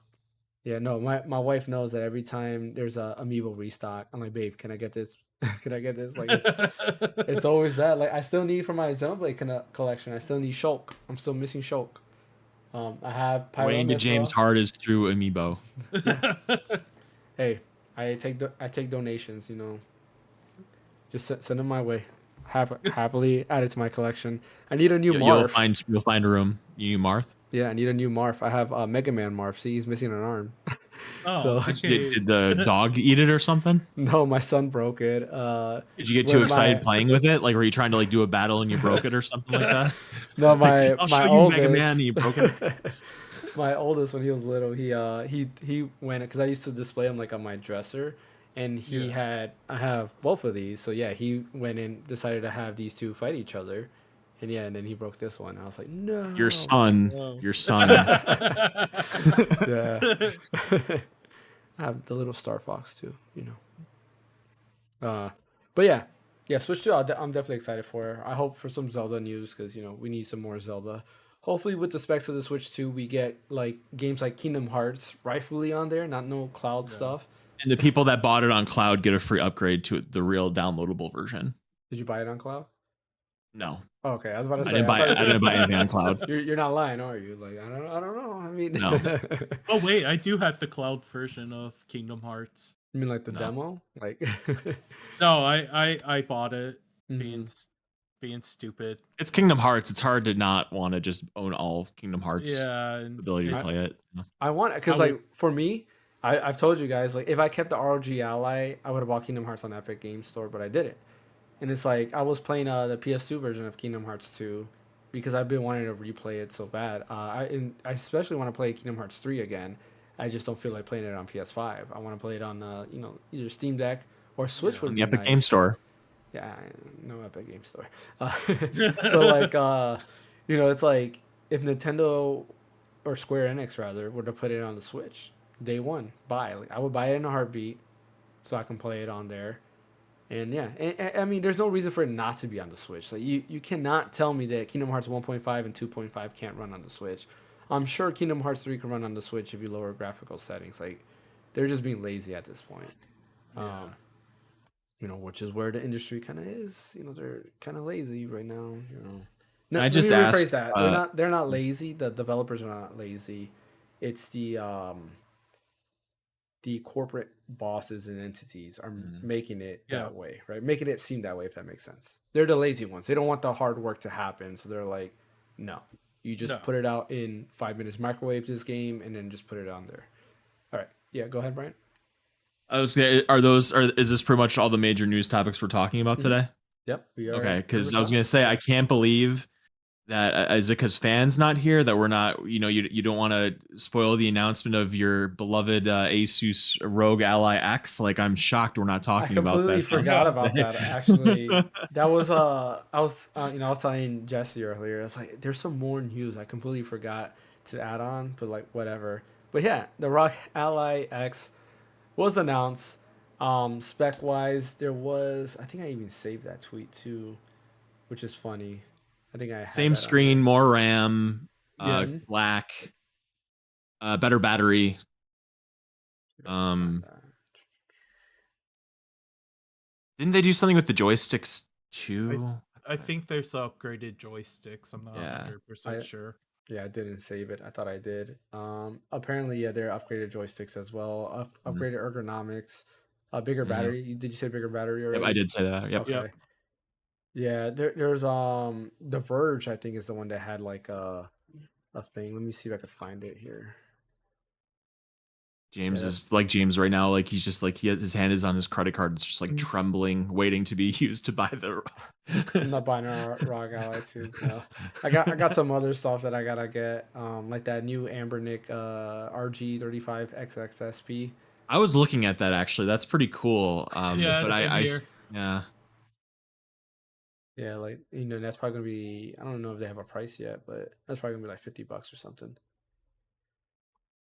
Yeah, no, my wife knows that every time there's a amiibo restock, I'm like, babe, can I get this? Can I get this? Like, it's always that. Like, I still need for my Xenoblade collection. I still need Shulk. I'm still missing Shulk. I have Pyro Way into Mythra. James' heart is through amiibo. Hey, I take donations. Just send them my way. Happily add it to my collection. I need a new Marth. You'll find a room. You need Marth. Yeah, I need a new Marth. I have Mega Man Marth. See, he's missing an arm. Oh, So- okay. Did the dog eat it or something? No, my son broke it. Did you get too Well, excited my- playing with it? Like, were you trying to like do a battle and you broke it or something like that? No, Like, I'll show you Mega Man and you broke it. My oldest, when he was little, he went because I used to display him like on my dresser, and I have both of these. So yeah, he went and decided to have these two fight each other, and and then he broke this one. I was like, no, Your son. Whoa. Your son. Yeah. I have the little Star Fox too, But yeah, Switch 2. I'm definitely excited for. I hope for some Zelda news because we need some more Zelda. Hopefully, with the specs of the Switch 2, we get like games like Kingdom Hearts rightfully on there, not no cloud stuff. And the people that bought it on cloud get a free upgrade to the real downloadable version. Did you buy it on cloud? No, Oh, okay, I was about to I say. didn't buy anything on cloud. You're not lying, are you? Like I don't know. I mean, No. Oh wait, I do have the cloud version of Kingdom Hearts. You mean like the No. demo? Like No, I bought it Mhm. being stupid. It's Kingdom Hearts. It's hard to not want to just own all Kingdom Hearts. Yeah, and Ability to it- play it. I want it because I would- like for me, I've told you guys like if I kept the ROG Ally, I would have bought Kingdom Hearts on Epic Games Store, but I didn't. And it's like I was playing the PS2 version of Kingdom Hearts 2 because I've been wanting to replay it so bad. I especially want to play Kingdom Hearts 3 again. I just don't feel like playing it on PS5. I want to play it on either Steam Deck or Switch would On be the Epic nice. Game Store. Yeah, no Epic Game Store. But like, it's like if Nintendo or Square Enix rather were to put it on the Switch, day one, buy. Like I would buy it in a heartbeat, so I can play it on there. And yeah, and I mean, there's no reason for it not to be on the Switch. Like you cannot tell me that Kingdom Hearts 1.5 and 2.5 can't run on the Switch. I'm sure Kingdom Hearts 3 can run on the Switch if you lower graphical settings. Like they're just being lazy at this point. Yeah. Which is where the industry kind of is. They're kind of lazy right now. No, I let just me rephrase asked, that. They're not lazy. The developers are not lazy. It's the corporate bosses and entities are making it Yeah. that way, right? Making it seem that way, if that makes sense. They're the lazy ones. They don't want the hard work to happen, so they're like, no, you just No. put it out in 5 minutes, microwave this game, and then just put it on there. All right, yeah, go ahead, Brian. I was gonna, is this pretty much all the major news topics we're talking about today? Yep, we are. Okay, because I was 100%. gonna say I can't believe that is it because fans not here that we're not, you don't want to spoil the announcement of your beloved Asus ROG Ally X. Like I'm shocked we're not I talking about completely that forgot announcement about today. that. Actually, that was I was I was telling Jesse earlier. It's like there's some more news I completely forgot to add on, but like whatever. But yeah, the Rock Ally X was announced. Spec wise, there was I think I even saved that tweet too, which is funny. I think I had Same that on screen, here. more RAM, Yeah. black, better battery. Let me find Um, that. didn't they do something with the joysticks I, too? I think there's upgraded joysticks. I'm not Yeah. 100% I sure. Yeah, I didn't save it. I thought I did. Apparently, yeah, they're upgraded joysticks as well. Mhm. Upgraded ergonomics, a bigger Mhm. battery. Did you say bigger battery Yep, I already? did say that. Yep. Okay. Yep. Yeah, there's The Verge. I think is the one that had like a thing. Let me see if I can find it here. Yeah, James is like James right now. Like he's just like his hand is on his credit card. It's just like trembling, waiting to be used to buy the. I'm not buying a ROG Ally 2. No, I got some other stuff that I gotta get. Like that new Ambernick RG35 XXSP. I was looking at that actually. That's pretty cool. Yeah, But same here. yeah. Yeah, like that's probably gonna be. I don't know if they have a price yet, but that's probably gonna be like $50 or something.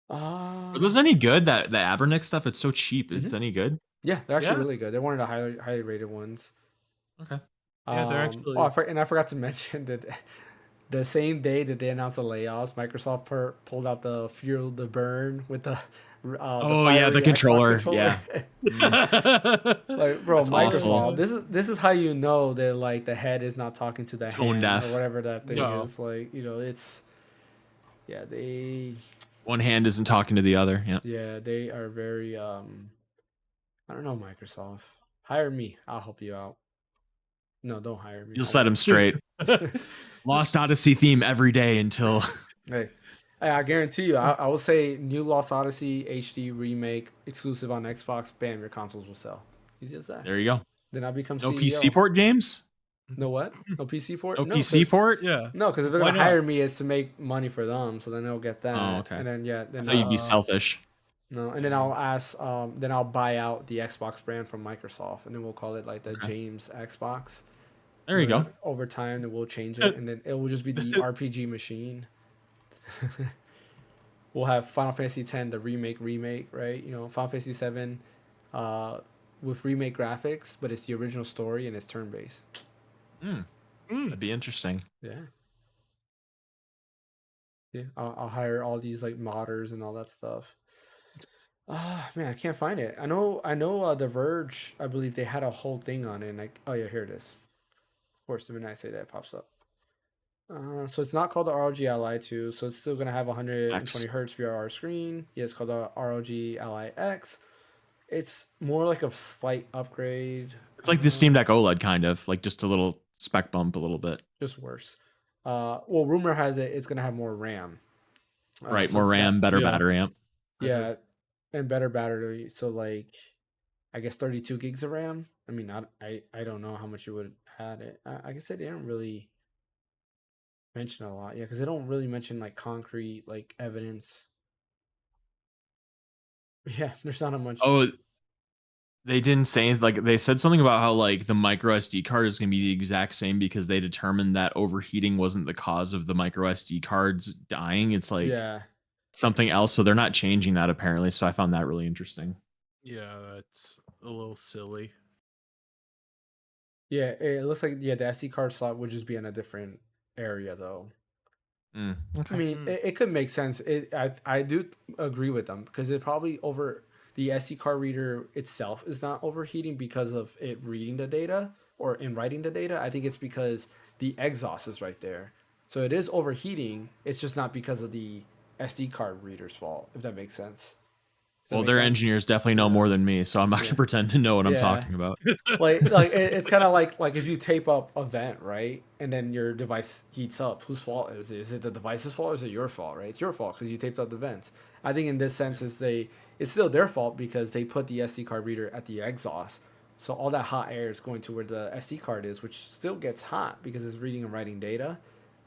Are those any good? That the Abernick stuff? It's so cheap. It's Mhm. any good? Yeah, they're actually Yeah. really good. They're one of the highly rated ones. Okay. Yeah, they're actually. I forgot to mention that the same day that they announced the layoffs, Microsoft pulled out the Fuel the Burn with the Oh yeah, the fiery Xbox controller. controller. Yeah. Mm, Like, bro, that's awful. Microsoft. This is how you know that like the head is not talking to the Tone hand or deaf. whatever that thing No. is. Like, it's they One hand isn't talking to the other. Yeah. yeah, they are very I don't know, Microsoft. Hire me. I'll help you out. No, don't hire me. You'll I set him won't. straight. Lost Odyssey theme every day until. Hey, I guarantee you, I will say new Lost Odyssey HD remake exclusive on Xbox. Bam, your consoles will sell. Easy as that. There you go. Then I become No CEO. PC port, James. No what? No PC port? No No, PC port. Yeah. no, because if they're Why gonna not? hire me, it's to make money for them. So then they'll get that. Oh, okay. And then I then thought you'd be selfish. no, and then I'll ask. Then I'll buy out the Xbox brand from Microsoft, and then we'll call it like the Okay. James Xbox. There you go. Over time, then we'll change it, and then it will just be the RPG machine. We'll have Final Fantasy X, the remake, right? Final Fantasy VII, with remake graphics, but it's the original story and it's turn based. That'd be interesting. Yeah. Yeah, I'll hire all these like modders and all that stuff. Man, I can't find it. I know. The Verge. I believe they had a whole thing on it. And oh yeah, here it is. Of course, the minute I say that, it pops up. So it's not called the ROG Ally 2. So it's still gonna have 120 hertz VRR screen. Yeah, it's called the ROG Ally X. It's more like a slight upgrade. It's like the Steam Deck OLED, kind of like just a little spec bump, a little bit. Just worse. Well, rumor has it's gonna have more RAM. Right, So more RAM, better yeah. battery amp. Yeah, and better battery. So like, I guess 32 gigs of RAM. I mean, I don't know how much you would add it. I guess they didn't really mention a lot. Yeah, because they don't really mention like concrete like evidence. Yeah, there's not a much. Oh, they didn't say anything. Like they said something about how like the micro SD card is going to be the exact same because they determined that overheating wasn't the cause of the micro SD cards dying. It's like Yeah, something else. So they're not changing that apparently. So I found that really interesting. Yeah, that's a little silly. yeah. It looks like the SD card slot would just be in a different area though. Okay. I mean, it could make sense. I do agree with them because it probably the SD card reader itself is not overheating because of it reading the data or in writing the data. I think it's because the exhaust is right there, so it is overheating. It's just not because of the SD card reader's fault. If that makes sense. Does that Well, make their sense? engineers definitely know more than me, so I'm not going to pretend to know what I'm Yeah. talking about. Like it's kind of like if you tape up a vent, right, and then your device heats up. Whose fault is it? Is it the device's fault or is it your fault? Right, it's your fault because you taped up the vent. I think in this sense, it's still their fault because they put the SD card reader at the exhaust, So all that hot air is going to where the SD card is, which still gets hot because it's reading and writing data.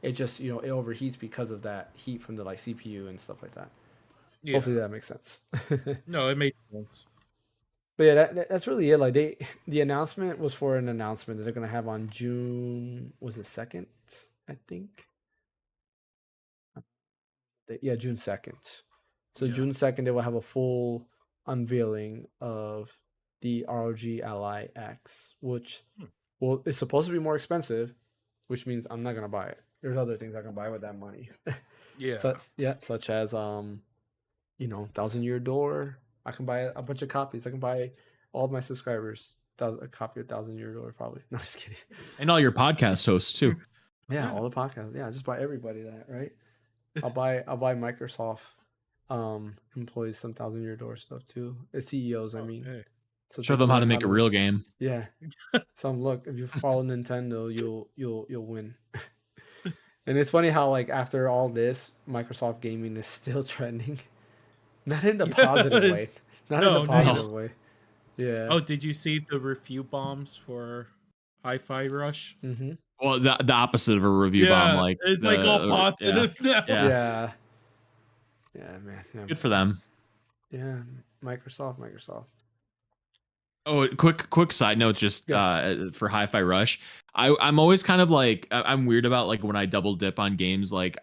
It just, it overheats because of that heat from the like CPU and stuff like that. Yeah. Hopefully that makes sense. No, it makes sense. But yeah, that's really it. Like the announcement was for an announcement that they're gonna have on June, was it 2nd? I think. Yeah, June 2nd. So Yeah. June 2nd, they will have a full unveiling of the ROG Ally X, which well, it's supposed to be more expensive, which means I'm not gonna buy it. There's other things I can buy with that money. Yeah. Such as 1,000-year door. I can buy a bunch of copies. I can buy all of my subscribers a copy of 1,000-year door probably. No, just kidding. And all your podcast hosts too. Yeah, all the podcasts. Yeah, just buy everybody that, right? I'll buy Microsoft employees some 1,000-year door stuff too. CEOs, I mean. Okay. So Show they them can how learn to make a real game. Yeah. So look, if you follow Nintendo, you'll win. And it's funny how like after all this, Microsoft gaming is still trending. Not in a positive way. Not in No, a no. positive way. Yeah. Oh, did you see the review bombs for Hi-Fi Rush? Mm-hmm. Well, the opposite of a review bomb, like it's like all positive now. Yeah. Yeah. Yeah, man. Yeah. Good for them. Yeah. Microsoft. Oh, quick side note, just for Hi-Fi Rush. I'm always kind of like I'm weird about like when I double dip on games. Like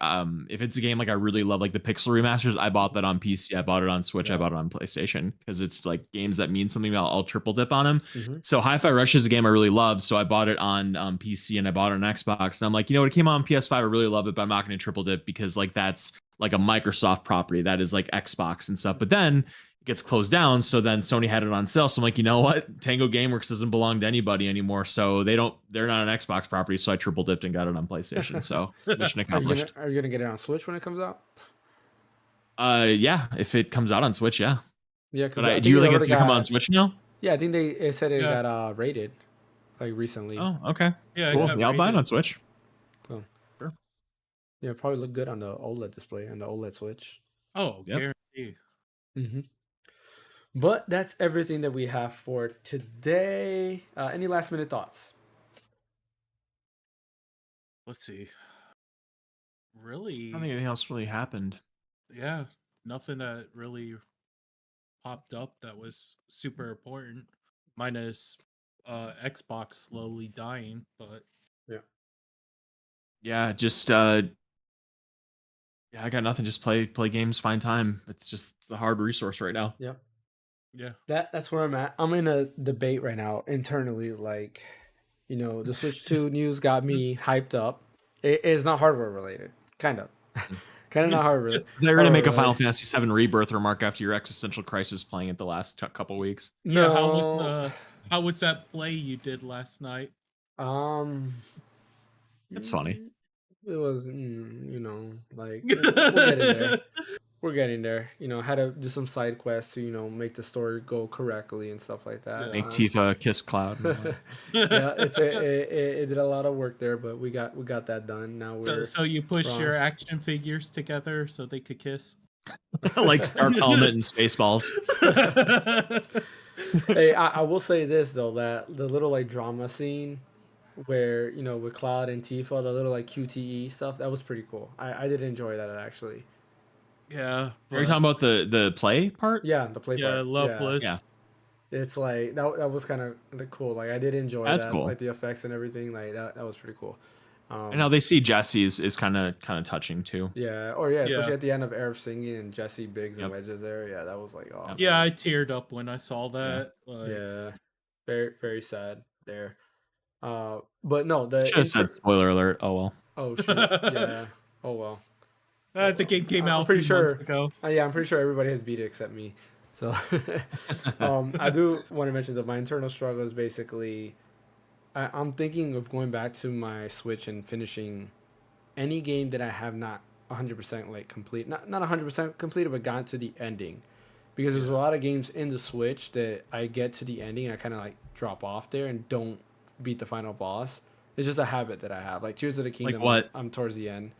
if it's a game like I really love, like the Pixel remasters, I bought that on PC, I bought it on Switch, I bought it on PlayStation because it's like games that mean something. I'll triple dip on them. Mm-hmm. So Hi-Fi Rush is a game I really love, so I bought it on PC and I bought it on Xbox. And I'm like, it came out on PS5, I really love it, but I'm not going to triple dip because like that's like a Microsoft property that is like Xbox and stuff. But then gets closed down, so then Sony had it on sale, so I'm like, you know what, Tango Gameworks doesn't belong to anybody anymore, so they're not an Xbox property, so I triple dipped and got it on PlayStation. So mission accomplished. Are you gonna get it on Switch when it comes out? Yeah, if it comes out on Switch, yeah. Yeah, but do you really get to come on Switch now? Yeah, I think it said it got rated like recently. Oh, okay. Yeah, cool. Yeah, I'll buy it on Switch. So sure. Yeah, probably look good on the OLED display and the OLED Switch. Oh, guarantee. Mm-hmm. But that's everything that we have for today. Any last minute thoughts? Let's see. Really? I don't think anything else really happened. Yeah, nothing that really popped up that was super important. Minus Xbox slowly dying, but yeah, just I got nothing. Just play games, find time. It's just the hard resource right now. Yep. Yeah. That's where I'm at. I'm in a debate right now internally. Like, the Switch 2 news got me hyped up. It is not hardware related. Kind of not hardware related. They're going to make a Final Fantasy VII Rebirth remark after your existential crisis playing it the last couple weeks. No. Yeah, how was that play you did last night? It's funny. It was, like we're getting there. We're getting there. Had to do some side quests to, make the story go correctly and stuff like that. Make Tifa kiss Cloud. Yeah, it did a lot of work there, but we got that done. Now so you pushed your action figures together so they could kiss, like Dark Element and Spaceballs. Hey, I will say this though, that the little like drama scene where with Cloud and Tifa, the little like QTE stuff, that was pretty cool. I did enjoy that actually. Yeah. Are you talking about the play part? Yeah, the play part. Yeah, Loveless. Yeah. It's like that was kind of cool. Like I did enjoy That's that. Cool. Like the effects and everything. Like that was pretty cool. And how they see Jesse is kind of touching too. Yeah, especially at the end of Arab singing and Jesse Biggs and Wedges there. Yeah, that was like Yeah, I teared up when I saw that. Yeah, very very sad there. But no, the should have said spoiler alert. Oh well. Oh shoot. Yeah. Oh well. The game came out pretty sure months ago. Yeah, I'm pretty sure everybody has beat it except me. So, I do want to mention that my internal struggle is basically, I'm thinking of going back to my Switch and finishing any game that I have not 100% like complete, not 100% completed, but gotten to the ending, because there's a lot of games in the Switch that I get to the ending, I kind of like drop off there and don't beat the final boss. It's just a habit that I have. Like Tears of the Kingdom, like what? I'm towards the end.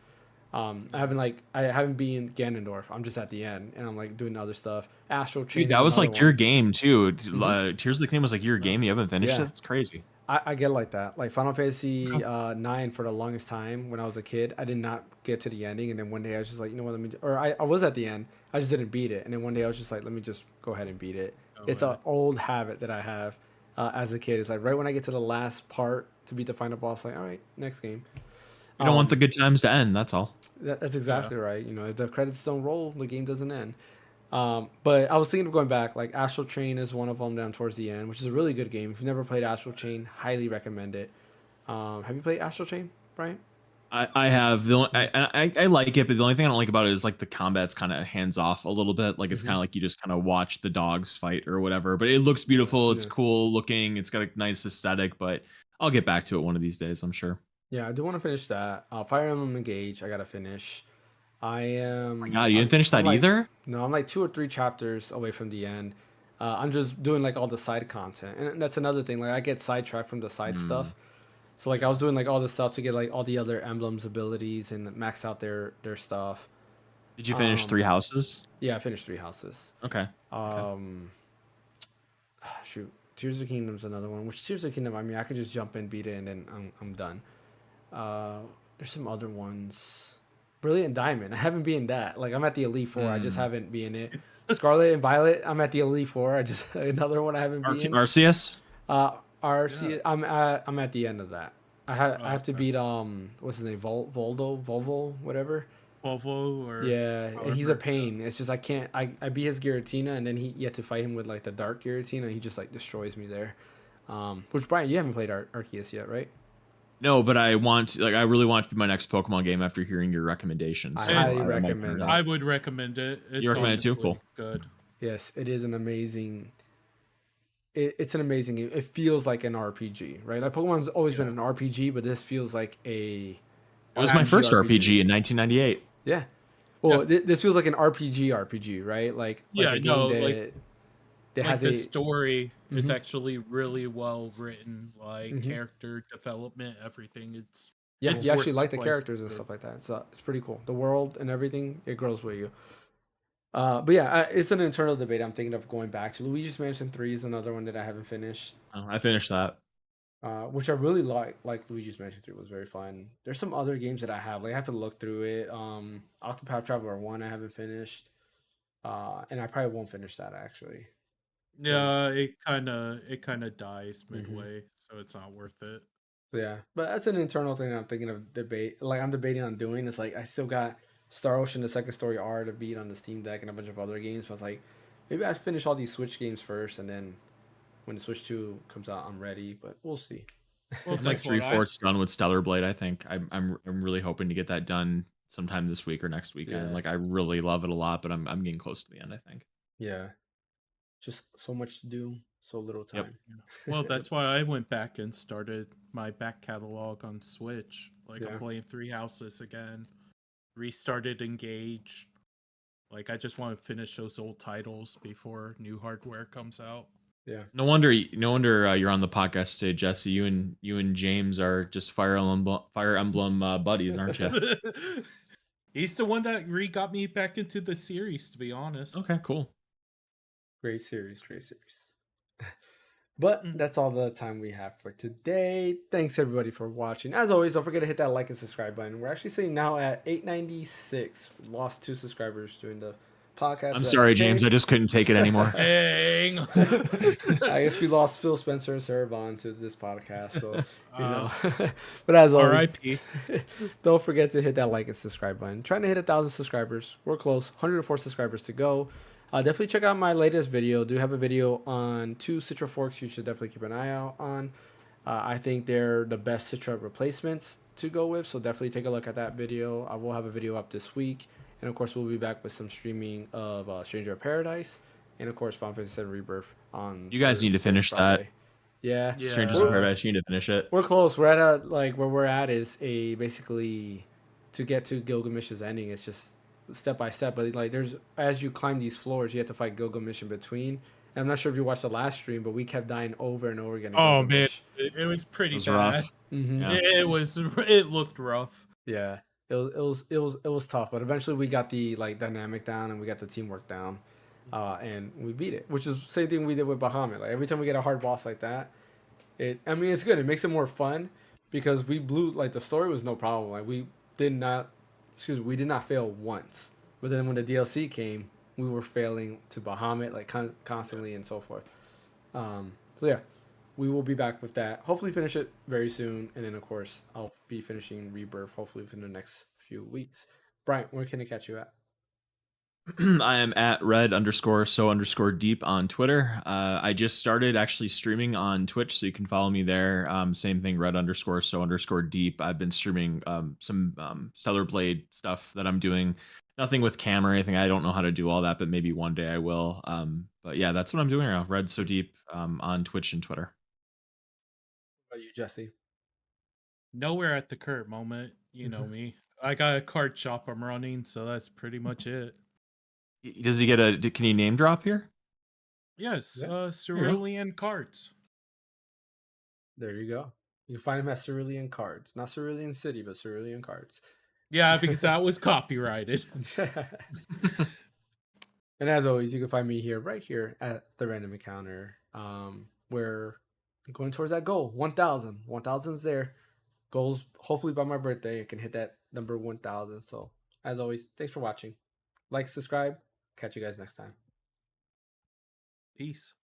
I haven't been Ganondorf. I'm just at the end, and I'm like doing other stuff. Astral Chain Dude, is that was another like your one. game too. Mhm. Tears of the Kingdom was like your game. You haven't finished it. Yeah. That's crazy. I get like that. Like Final Fantasy 9 for the longest time when I was a kid, I did not get to the ending, and then one day I was just like, you know what, I was at the end, I just didn't beat it, and then one day I was just like, let me just go ahead and beat it. It's an old habit that I have as a kid. It's like right when I get to the last part to beat the final boss, like all right, next game. You don't want the good times to end. That's all. That's exactly right. You know, if the credits don't roll, the game doesn't end. But I was thinking of going back. Like Astral Chain is one of them down towards the end, which is a really good game. If you've never played Astral Chain, highly recommend it. Have you played Astral Chain, Brian? I have the only, I like it, but the only thing I don't like about it is like the combat's kind of hands off a little bit. Like it's kind of like you just kind of watch the dogs fight or whatever. But it looks beautiful. It's cool looking. It's got a nice aesthetic. But I'll get back to it one of these days, I'm sure. Yeah, I do want to finish that. Fire Emblem Engage, I gotta finish. I am. Oh my God, you didn't finish that either? No, I'm like 2 or 3 chapters away from the end. I'm just doing like all the side content, and that's another thing. Like I get sidetracked from the side stuff. So like I was doing like all this stuff to get like all the other emblems abilities and max out their stuff. Did you finish 3 houses? Yeah, I finished 3 houses. Okay. Shoot, Tears of the Kingdom's another one. Which Tears of the Kingdom, I mean, I could just jump in, beat it, and then I'm done. There's some other ones. Brilliant Diamond. I haven't been that. Like I'm at the Elite Four. I just haven't been it. Scarlet and Violet. I'm at the Elite Four. I just another one I haven't been. Arceus. RC. Yeah. I'm at the end of that. I have to beat what's his name, Volvo, whatever. Volvo or and he's a pain. It's just I can't. I beat his Giratina, and then you have to fight him with like the dark Giratina, and he just like destroys me there. Which Brian, you haven't played Arceus yet, right? No, but I really want to be my next Pokemon game after hearing your recommendations. I highly recommend it. I would recommend it. You recommend it too? Cool. Good. Yes, it is an amazing. It's an amazing game. It feels like an RPG, right? Like Pokemon's always been an RPG, but this feels like a. It was my first RPG in 1998. Yeah. Well, this feels like an RPG, right? Like a game that has the story is actually really well written, like character development, everything. It's you actually like the characters and stuff like that. So it's pretty cool. The world and everything, it grows with you. But yeah, it's an internal debate. I'm thinking of going back to. Luigi's Mansion 3 is another one that I haven't finished. Oh, I finished that. Which I really like. Like Luigi's Mansion 3 was very fun. There's some other games that I have. Like I have to look through it. Octopath Traveler 1 I haven't finished. And I probably won't finish that actually. Yeah, it kind of dies midway, so it's not worth it. Yeah, but that's an internal thing I'm thinking of debate. Like I'm debating on doing. It's like I still got Star Ocean, the Second Story R to beat on the Steam Deck and a bunch of other games. But I was like, maybe I finish all these Switch games first, and then when the Switch 2 comes out, I'm ready. But we'll see. Well, like 3/4 done with Stellar Blade. I think I'm really hoping to get that done sometime this week or next weekend. Yeah. Like I really love it a lot, but I'm getting close to the end, I think. Yeah. Just so much to do, so little time. Yep. Well, that's why I went back and started my back catalog on Switch. Like I'm playing 3 houses again, restarted Engage. Like I just want to finish those old titles before new hardware comes out. Yeah. No wonder you're on the podcast today, Jesse. You and James are just Fire Emblem buddies, aren't you? He's the one that got me back into the series, to be honest. Okay, cool. Great series. But that's all the time we have for today. Thanks everybody for watching. As always, don't forget to hit that like and subscribe button. We're actually sitting now at 896. We lost 2 subscribers during the podcast. I'm sorry, James. I just couldn't take it anymore. Dang. I guess we lost Phil Spencer and Sarah Bond to this podcast. So, you know. But as always, RIP. Don't forget to hit that like and subscribe button. Trying to hit 1,000 subscribers. We're close. 104 subscribers to go. Definitely check out my latest video. Do have a video on 2 Citra forks you should definitely keep an eye out on. I think they're the best Citra replacements to go with, so definitely take a look at that video. I will have a video up this week, and of course we'll be back with some streaming of Stranger of Paradise, and of course Final Fantasy VII Rebirth on. You guys need to finish Friday. That. Yeah. Strangers of Paradise. You need to finish it. We're close. We're at where we're at is basically to get to Gilgamesh's ending. It's just step by step, but like there's as you climb these floors, you have to fight Gilgamesh in between. And I'm not sure if you watched the last stream, but we kept dying over and over again. Oh man, it was pretty bad. Rough. Mm-hmm. Yeah. It looked rough. Yeah, it was tough, but eventually we got the like dynamic down and we got the teamwork down, and we beat it. Which is the same thing we did with Bahamut. Like every time we get a hard boss like that, I mean it's good. It makes it more fun because we blew like the story was no problem. Like we did not fail once. But then when the DLC came, we were failing to Bahamut like constantly and so forth. So yeah, we will be back with that. Hopefully finish it very soon, and then of course I'll be finishing Rebirth hopefully within the next few weeks. Brian, where can I catch you at? I am at red_so_deep on Twitter. I just started actually streaming on Twitch, so you can follow me there. Same thing, red_so_deep. I've been streaming some Stellar Blade stuff that I'm doing. Nothing with cam or anything. I don't know how to do all that, but maybe one day I will. But yeah, that's what I'm doing right now. Red So Deep on Twitch and Twitter. What about you, Jesse? Nowhere at the current moment. You know me. I got a card shop I'm running, so that's pretty much it. Does he get can he name drop here? Yes, Yeah. Cerulean cards. There you go. You can find him at Cerulean Cards. Not Cerulean City, but Cerulean Cards. Yeah, because that was copyrighted. And as always, you can find me here, right here at the Random Encounter, where I'm going towards that goal, 1,000. 1,000's there. Goals, hopefully by my birthday, I can hit that number 1,000. So, as always, thanks for watching. Like, subscribe. Catch you guys next time. Peace.